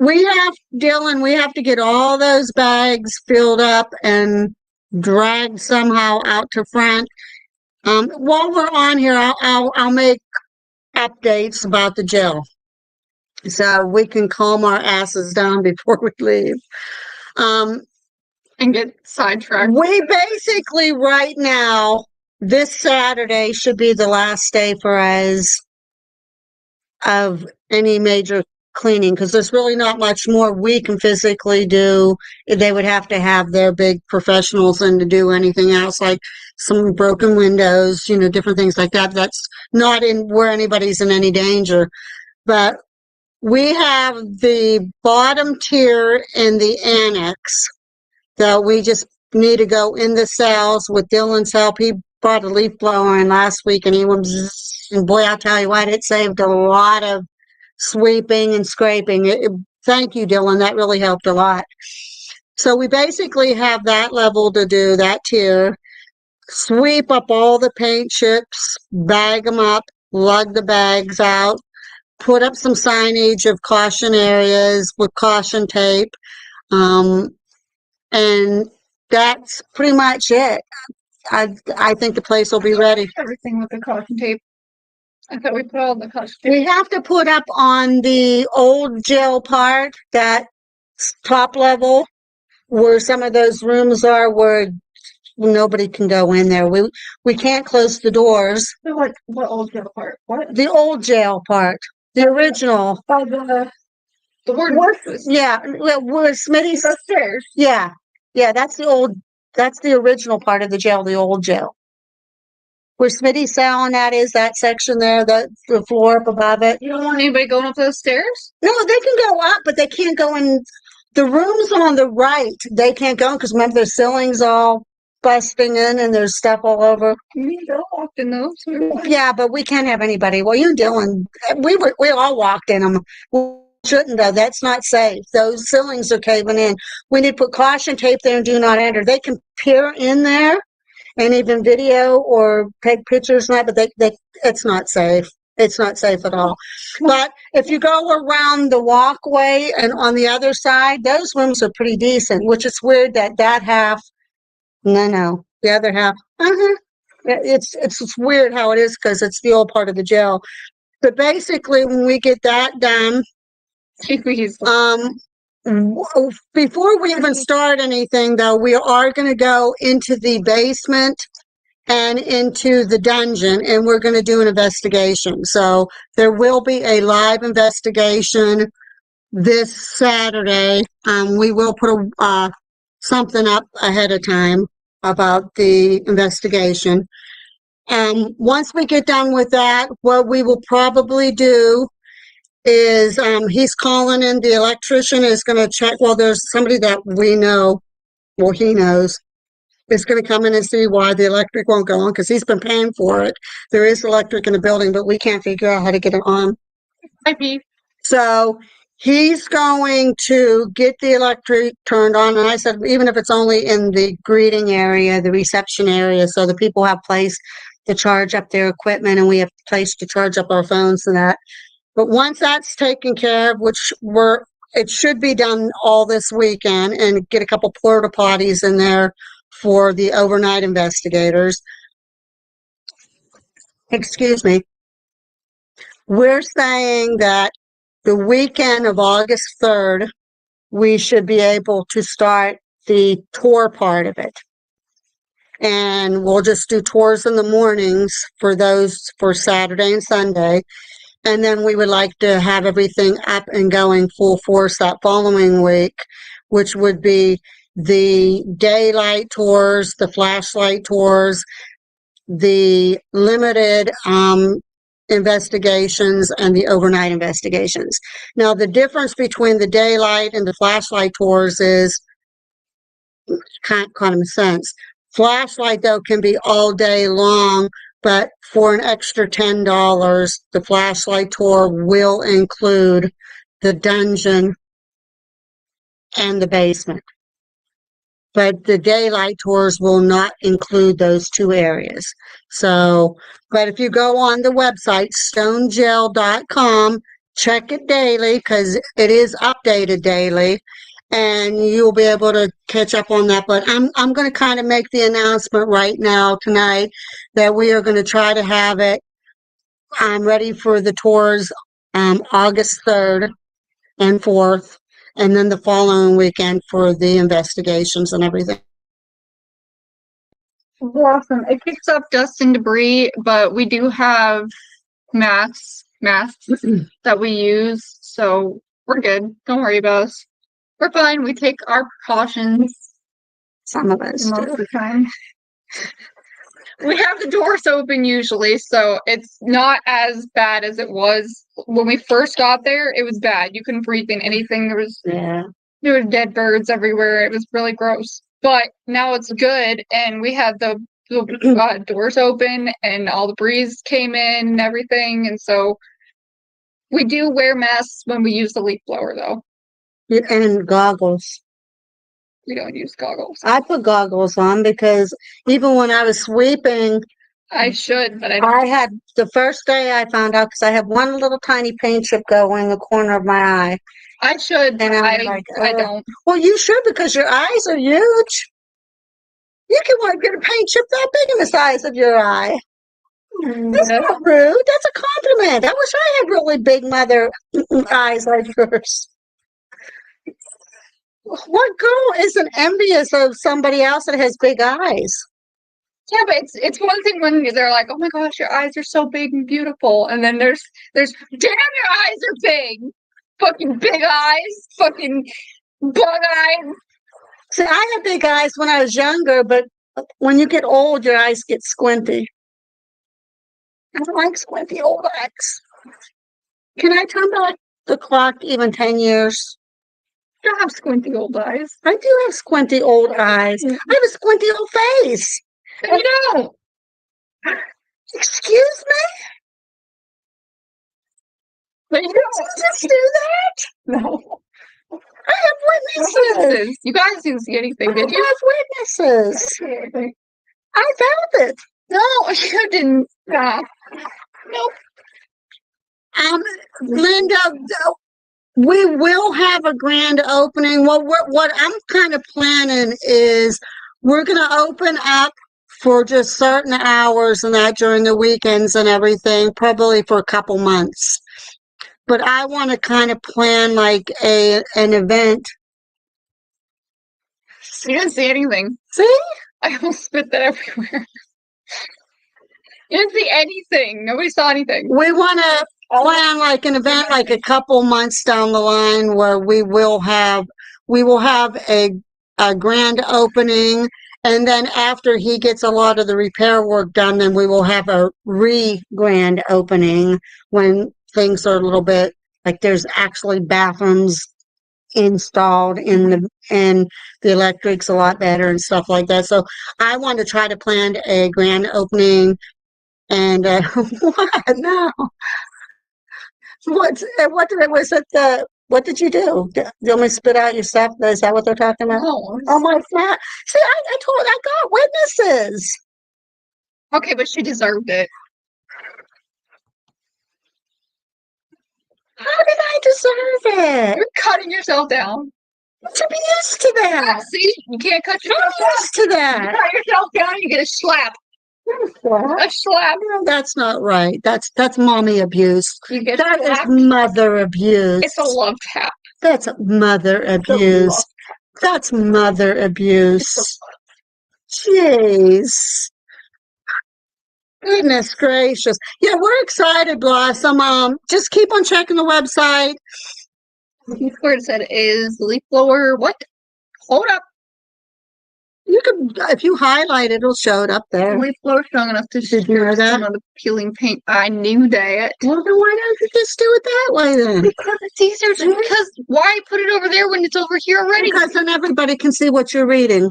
Dylan, we have to get all those bags filled up and dragged somehow out to front. While we're on here, I'll make updates about the gel, so we can calm our asses down before we leave. And get sidetracked. We basically right now, this Saturday should be the last day for us of any major cleaning, because there's really not much more we can physically do. They would have to have their big professionals in to do anything else, like some broken windows, different things like that. That's not in where anybody's in any danger. But we have the bottom tier in the annex that we just need to go in the cells with Dylan's help. He brought a leaf blower in last week, and and boy, I'll tell you what, it saved a lot of sweeping and scraping. Thank you, Dylan. That really helped a lot. So we basically have that level to do, that tier. Sweep up all the paint chips, bag them up, lug the bags out, put up some signage of caution areas with caution tape. And that's pretty much it. I think the place will be ready. Everything with the caution tape. I thought we put all the caution tape. We have to put up on the old jail part, that top level, where some of those rooms are, where nobody can go in there. We can't close the doors. What old jail part? What? The old jail part. The original. Oh, the warden's. Yeah, where Smitty's upstairs. Yeah, that's the original part of the jail, the old jail. Where Smitty's cell and that is, that section there, the floor up above it. You don't want anybody going up those stairs? No, they can go up, but they can't go in. The rooms on the right, they can't go in, because remember, the ceiling's all busting in and there's stuff all over. We all walked in those. Yeah, but we can't have anybody. Well, you and Dylan, we all walked in them. We shouldn't, though. That's not safe. Those ceilings are caving in. We need to put caution tape there and do not enter. They can peer in there and even video or take pictures and that, but it's not safe. It's not safe at all. But if you go around the walkway and on the other side, those rooms are pretty decent, which is weird that half, no, the other half, it's weird how it is, because it's the old part of the jail. But basically, when we get that done, before we even start anything, though, we are going to go into the basement and into the dungeon, and we're going to do an investigation. So there will be a live investigation this Saturday. We will put something up ahead of time about the investigation. Once we get done with that, what we will probably do is he's calling in, the electrician is going to check. Well, there's somebody that we know, well, he knows, is going to come in and see why the electric won't go on, because he's been paying for it. There is electric in the building, but we can't figure out how to get it on. Might be. So He's going to get the electric turned on. And I said, even if it's only in the greeting area, the reception area, so the people have place to charge up their equipment and we have place to charge up our phones and that. But once that's taken care of, it should be done all this weekend, and get a couple porta potties in there for the overnight investigators. Excuse me. We're saying that the weekend of August 3rd, we should be able to start the tour part of it. And we'll just do tours in the mornings for Saturday and Sunday. And then we would like to have everything up and going full force that following week, which would be the daylight tours, the flashlight tours, the limited investigations, and the overnight investigations. Now, the difference between the daylight and the flashlight tours is common sense. Flashlight, though, can be all day long, but for an extra $10, the flashlight tour will include the dungeon and the basement. But the daylight tours will not include those two areas. So, but if you go on the website, stonegel.com, check it daily because it is updated daily, and you'll be able to catch up on that. But I'm going to kind of make the announcement right now tonight that we are going to try to have it. I'm ready for the tours August 3rd and 4th, and then the following weekend for the investigations and everything. Awesome. It picks up dust and debris, but we do have masks that we use, so we're good. Don't worry about us. We're fine. We take our precautions. Some of us most of the time. We have the doors open usually, so it's not as bad as it was when we first got there. It was bad. You couldn't breathe in anything. There were dead birds everywhere. It was really gross. But now it's good, and we had the doors open, and all the breeze came in and everything. And so we do wear masks when we use the leaf blower, though. And goggles. We don't use goggles. I put goggles on because even when I was sweeping, I should, but I don't. I had the first day I found out because I had one little tiny paint chip go in the corner of my eye. I should, and I don't. Well, you should because your eyes are huge. You can get a paint chip that big in the size of your eye. That's not rude. That's a compliment. I wish I had really big mother eyes like yours. What girl isn't envious of somebody else that has big eyes? Yeah, but it's one thing when they're like, "Oh my gosh, your eyes are so big and beautiful," and then there's, "Damn, your eyes are big, fucking big eyes, fucking bug eyes." See, I had big eyes when I was younger, but when you get old, your eyes get squinty. I don't like squinty old eyes. Can I turn back the clock even 10 years? You don't have squinty old eyes. I do have squinty old eyes. I have a squinty old face. And you don't. Excuse me? But you don't just do that? No. I have witnesses. You guys didn't see anything, did you? I have witnesses. I found it. No, you didn't. Nope. Linda, we will have a grand opening. What I'm kind of planning is we're going to open up for just certain hours and that during the weekends and everything, probably for a couple months. But I want to kind of plan like an event. You didn't see anything. See? I almost spit that everywhere. You didn't see anything. Nobody saw anything. We want to plan like an event like a couple months down the line where we will have a grand opening, and then after he gets a lot of the repair work done, then we will have a grand opening when things are a little bit like there's actually bathrooms installed and the electric's a lot better and stuff like that. So I want to try to plan a grand opening. And what? No. Was it What did you do? Do you want me to spit out your stuff? Is that what they're talking about? No. Oh my God. See, I got witnesses. Okay, but she deserved it. How did I deserve it? You're cutting yourself down. To be used to that. See, you can't cut yourself I'm used to down. You that. cut yourself down, you get a slap. A slap. No, that's not right. That's mommy abuse. You get That is slapped. mother abuse. It's a love tap. That's mother abuse. That's mother abuse. Jeez. Goodness gracious. Yeah, we're excited, Blossom. Just keep on checking the website. Where it said is leaf blower. What? Hold up. You can, if you highlight it, it'll show it up there. Leaf blower strong enough to Did you know that? some of the peeling paint. I knew that. Well, then why don't you just do it that way then? Because it's easier. Because why put it over there when it's over here already? Because then everybody can see what you're reading.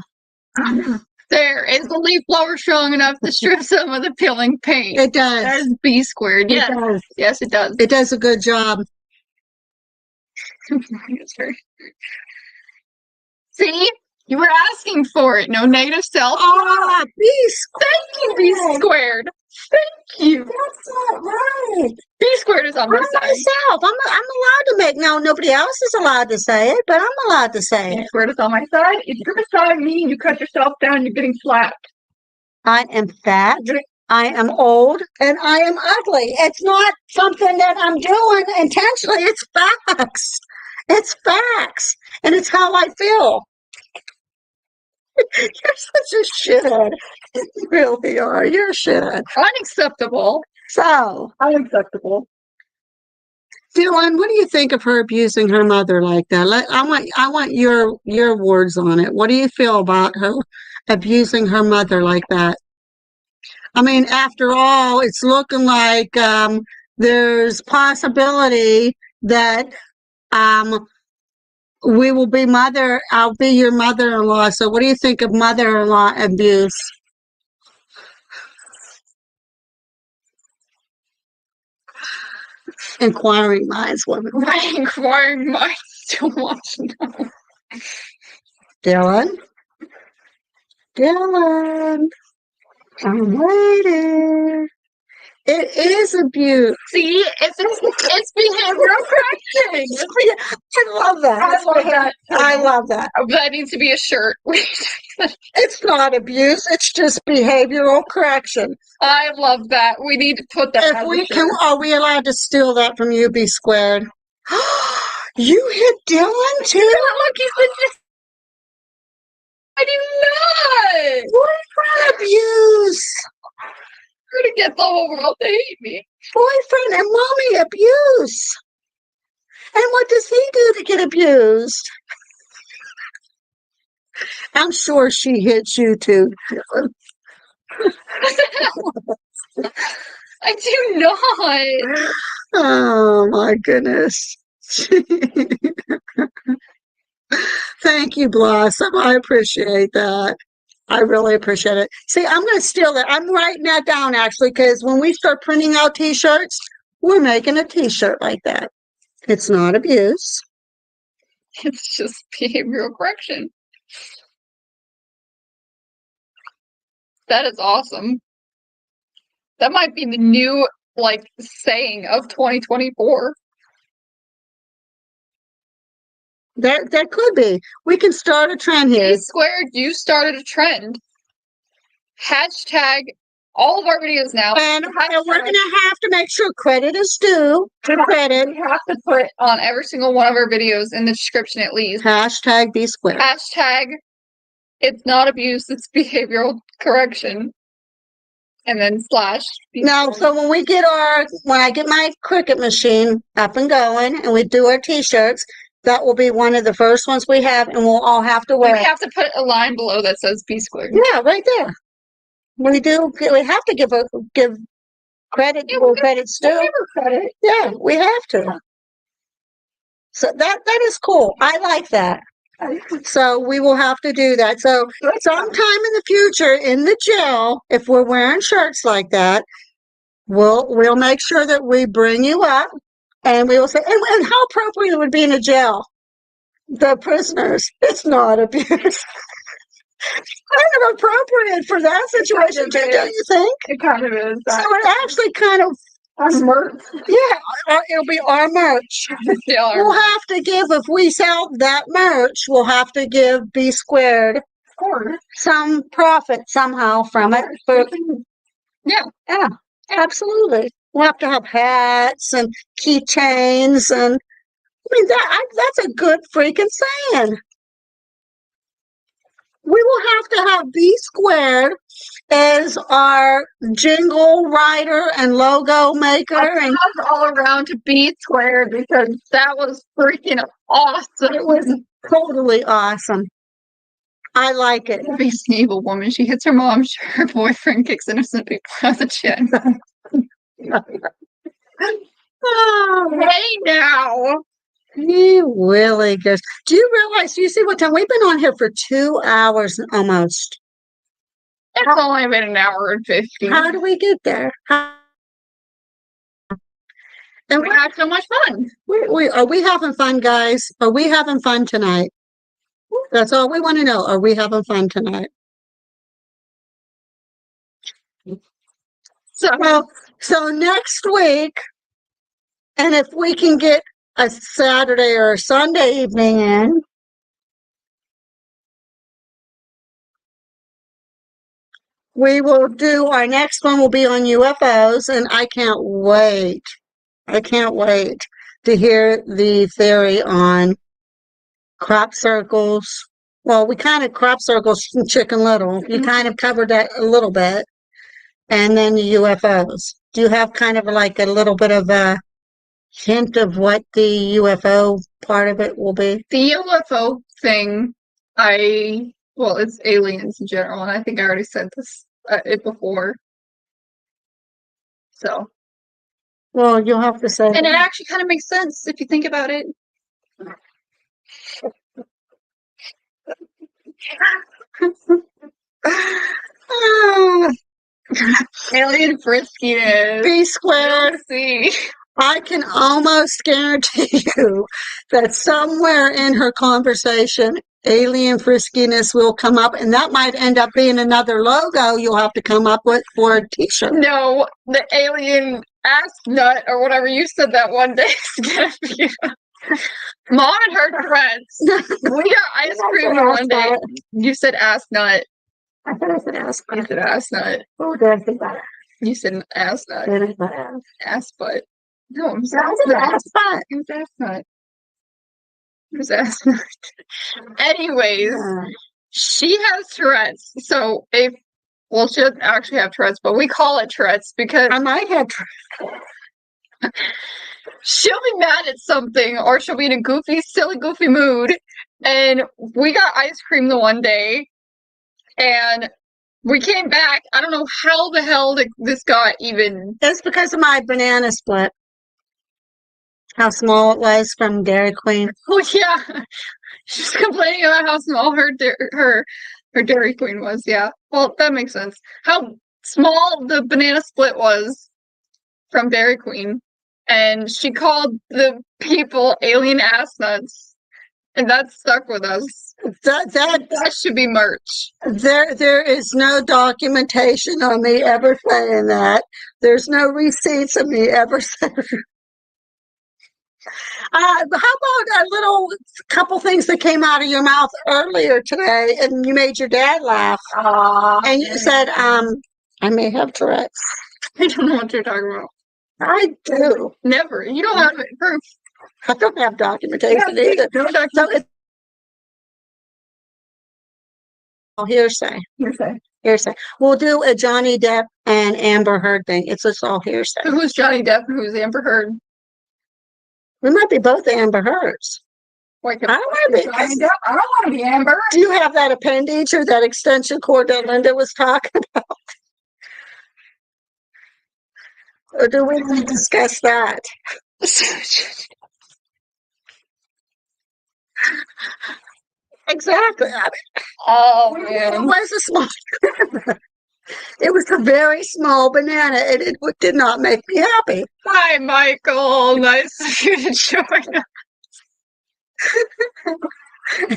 There is the leaf blower strong enough to strip some of the peeling paint. It does. That is B squared. It Yes. does. Yes, it does. It does a good job. See? You were asking for it. No negative self. Ah, B squared. Thank you, B squared. Thank you. That's not right. B squared is on my I'm side. myself. I'm allowed to make. No, nobody else is allowed to say it, but I'm allowed to say B it. squared is on my side. If you're beside me and you cut yourself down, you're getting slapped. I am fat. I am old, and I am ugly. It's not something that I'm doing intentionally. It's facts. It's facts, and it's how I feel. You're such a shithead. You really are. You're a shithead. Unacceptable. So, Unacceptable. Dylan, what do you think of her abusing her mother like that? I want your words on it. What do you feel about her abusing her mother like that? I mean, after all, it's looking like there's possibility that we will be I'll be your mother-in-law. So what do you think of mother-in-law abuse? Inquiring minds, women. My inquiring mind still wants to know. Dylan? Dylan? I'm waiting. It is abuse. See, it's behavioral correction. I love that. I love that. I love that. That needs to be a shirt. It's not abuse. It's just behavioral correction. I love that. We need to put that. If we can, are we allowed to steal that from UB squared? You hit Dylan too? Look, he's been just. I do not. Boyfriend abuse. I'm gonna get the whole world to hate me. Boyfriend and mommy abuse. And what does he do to get abused? I'm sure she hits you too. I do not. Oh my goodness. Thank you, Blossom. I appreciate that. I really appreciate it. See, I'm going to steal that. I'm writing that down actually, because when we start printing out t-shirts, we're making a t-shirt like that. It's not abuse. It's just behavioral correction. That is awesome. That might be the new, saying of 2024. That could be. We can start a trend here. B squared, you started a trend. Hashtag all of our videos now. And we're going to have to make sure credit is due. Credit. We have to put on every single one of our videos in the description at least. Hashtag B squared. Hashtag it's not abuse, it's behavioral correction. And then slash. No, so when I get my Cricut machine up and going and we do our t-shirts, that will be one of the first ones we have, and we'll all have to wear. We have to put a line below that says B squared. Yeah, right there. We have to give credit where credit's due. We'll give her credit. Yeah, we have to. So that is cool. I like that. So we will have to do that. So sometime in the future in the jail, if we're wearing shirts like that, we'll make sure that we bring you up And we will say, and how appropriate it would be in a jail. The prisoners, it's not abuse. Kind of appropriate for that situation, too, don't you think? It kind of is. So it actually kind of, merch. yeah, it'll be our merch. We'll have to give, if we sell that merch, we'll have to give B Squared some profit somehow from it. Yeah, absolutely. We'll have to have hats and keychains, and I mean that's a good freaking saying. We will have to have B Squared as our jingle writer and logo maker, and all around to B Squared because that was freaking awesome. it was totally awesome. I like it. She's an evil woman. She hits her mom. Her boyfriend kicks innocent people out the chin. Oh, Hey now. he really goes. Do you realize? Do you see what time we've been on here for 2 hours almost? It's only been an hour and 50. How do we get there? And we had so much fun. Are we having fun, guys? Are we having fun tonight? That's all we want to know. Are we having fun tonight? So next week, and if we can get a Saturday or a Sunday evening in, we will do our next one will be on UFOs, and I can't wait. I can't wait to hear the theory on crop circles. Well, we kind of crop circles from Chicken Little. You kind of covered that a little bit. And then the UFOs. Do you have kind of like a little bit of a hint of what the UFO part of it will be? The UFO thing, well, it's aliens in general, and I think I already said this it before. So. Well, you'll have to say. And it actually kind of makes sense if you think about it. Alien friskiness. B Squared. See. I can almost guarantee you that somewhere in her conversation, alien friskiness will come up, and that might end up being another logo you'll have to come up with for a t-shirt. No, the alien ass nut or whatever you said that one day is gonna be. Mom and her friends. We got ice cream one day. You said ass nut. I thought I said ass nut. You said ass nut. Oh, did I think about it? You said ass nut. Ass butt. No, it was ass butt. It was ass nut. It was ass nut. Anyways, she has Tourette's. So she doesn't actually have Tourette's, but we call it Tourette's because I might have Tourette's. She'll be mad at something, or she'll be in a silly, goofy mood. And we got ice cream the one day, and we came back. I don't know how the hell this got even. It's because of my banana split. How small it was from Dairy Queen. Oh yeah, she's complaining about how small her Dairy Queen was. Yeah, well that makes sense. How small the banana split was from Dairy Queen. And she called the people alien ass nuts, and that stuck with us. That should be merch. There is no documentation on me ever saying that. There's no receipts of me ever saying. How about a little couple things that came out of your mouth earlier today, and you made your dad laugh. And you said, "I may have Tourette's." I don't know what you're talking about. I do. Never. You don't have proof. I don't have documentation either. No documentation. So it's hearsay. Hearsay. We'll do a Johnny Depp and Amber Heard thing. It's just all hearsay. Who's Johnny Depp and who's Amber Heard? We might be both Amber Heards. I don't want to be Amber. Do you have that appendage or that extension cord that Linda was talking about? Or do we want to discuss that? Exactly. Oh man. Where's the small? It was a very small banana, and it did not make me happy. Hi, Michael. Nice of you to join us.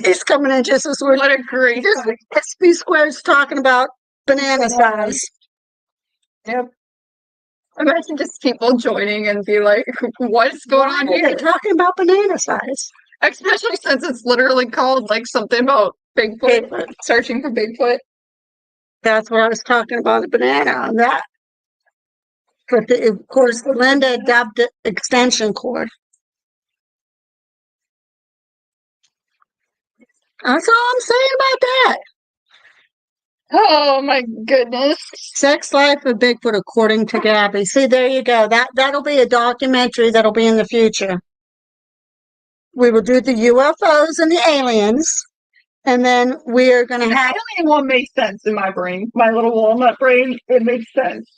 He's coming in just as we're What a great just SB Square's talking about banana size. Yep. Imagine just people joining and be like, what's going on Why are here? they talking about banana size? Especially since it's literally called like something about Bigfoot, Bigfoot. searching for Bigfoot. That's what I was talking about, the banana on that. But of course, Linda dubbed it extension cord. That's all I'm saying about that. Oh my goodness. Sex life of Bigfoot, according to Gabby. See, there you go. That'll be a documentary that'll be in the future. We will do the UFOs and the aliens, and then we are going to have. The alien one makes sense in my brain. My little walnut brain, it makes sense.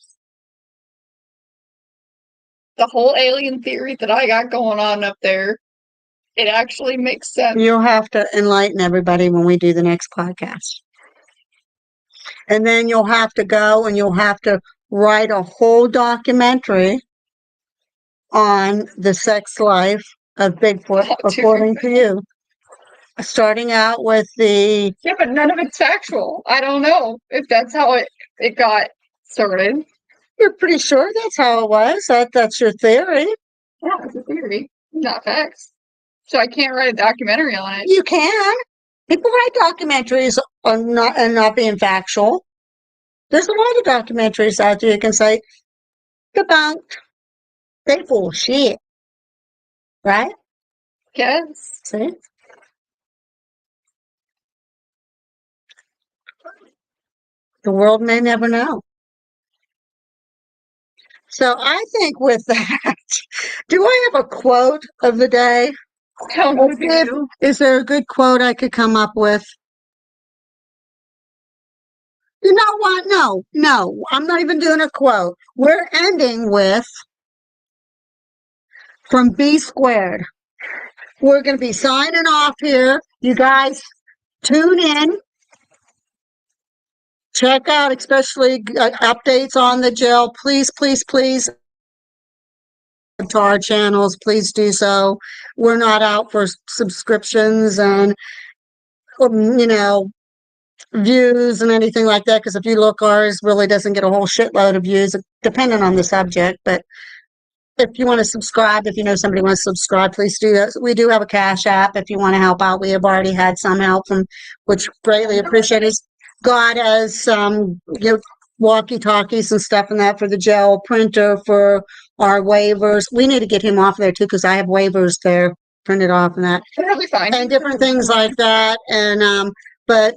The whole alien theory that I got going on up there, it actually makes sense. You'll have to enlighten everybody when we do the next podcast. And then you'll have to go and you'll have to write a whole documentary on the sex life of Bigfoot, according to you. Starting out with the... Yeah, but none of it's factual. I don't know if that's how it got started. You're pretty sure that's how it was? That's your theory? Yeah, it's a theory, not facts. So I can't write a documentary on it. You can. People write documentaries on not being factual. There's a lot of documentaries out there you can say, debunked. They full of shit. Right? Yes. See? The world may never know. So I think with that, do I have a quote of the day? Is there a good quote I could come up with? You know what? No, I'm not even doing a quote. We're ending with from B Squared. We're going to be signing off here. You guys tune in. Check out, especially updates on the jail. Please, please, please. To our channels, please do so. We're not out for subscriptions and views and anything like that, because if you look, ours really doesn't get a whole shitload of views depending on the subject. But if you want to subscribe, if you know somebody wants to subscribe, please do that. We do have a Cash App if you want to help out. We have already had some help from, which greatly appreciated. God has walkie-talkies and stuff and that for the jail, printer for our waivers. We need to get him off there too, because I have waivers there printed off and that. That'll be fine. And different things like that. And but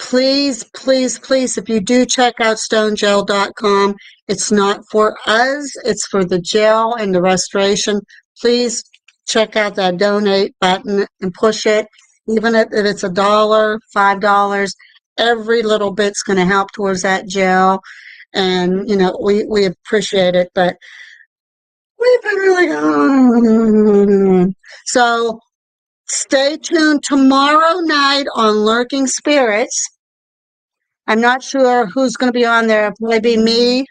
please, please, please, if you do check out stonejail.com, it's not for us, it's for the jail and the restoration. Please check out that donate button and push it. Even if it's $1, $5, every little bit's going to help towards that jail. And, we appreciate it, but we've been really... So stay tuned tomorrow night on Lurking Spirits. I'm not sure who's going to be on there. It'll probably be me.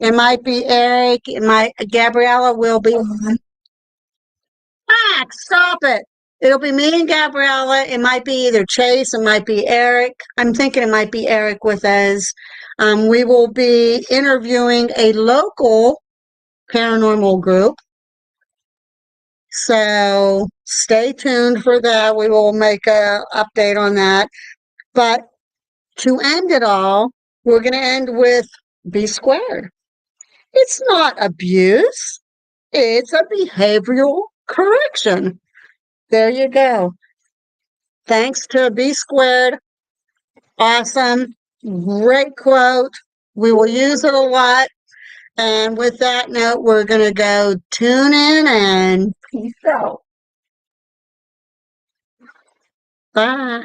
It might be Eric. Gabriella will be on. Stop it. It'll be me and Gabriella. It might be either Chase. It might be Eric. I'm thinking it might be Eric with us. We will be interviewing a local paranormal group. So stay tuned for that. We will make an update on that. But to end it all, we're going to end with B Squared. It's not abuse. It's a behavioral correction. There you go. Thanks to B Squared. Awesome. Great quote. We will use it a lot. And with that note, we're going to go tune in and peace out. Bye.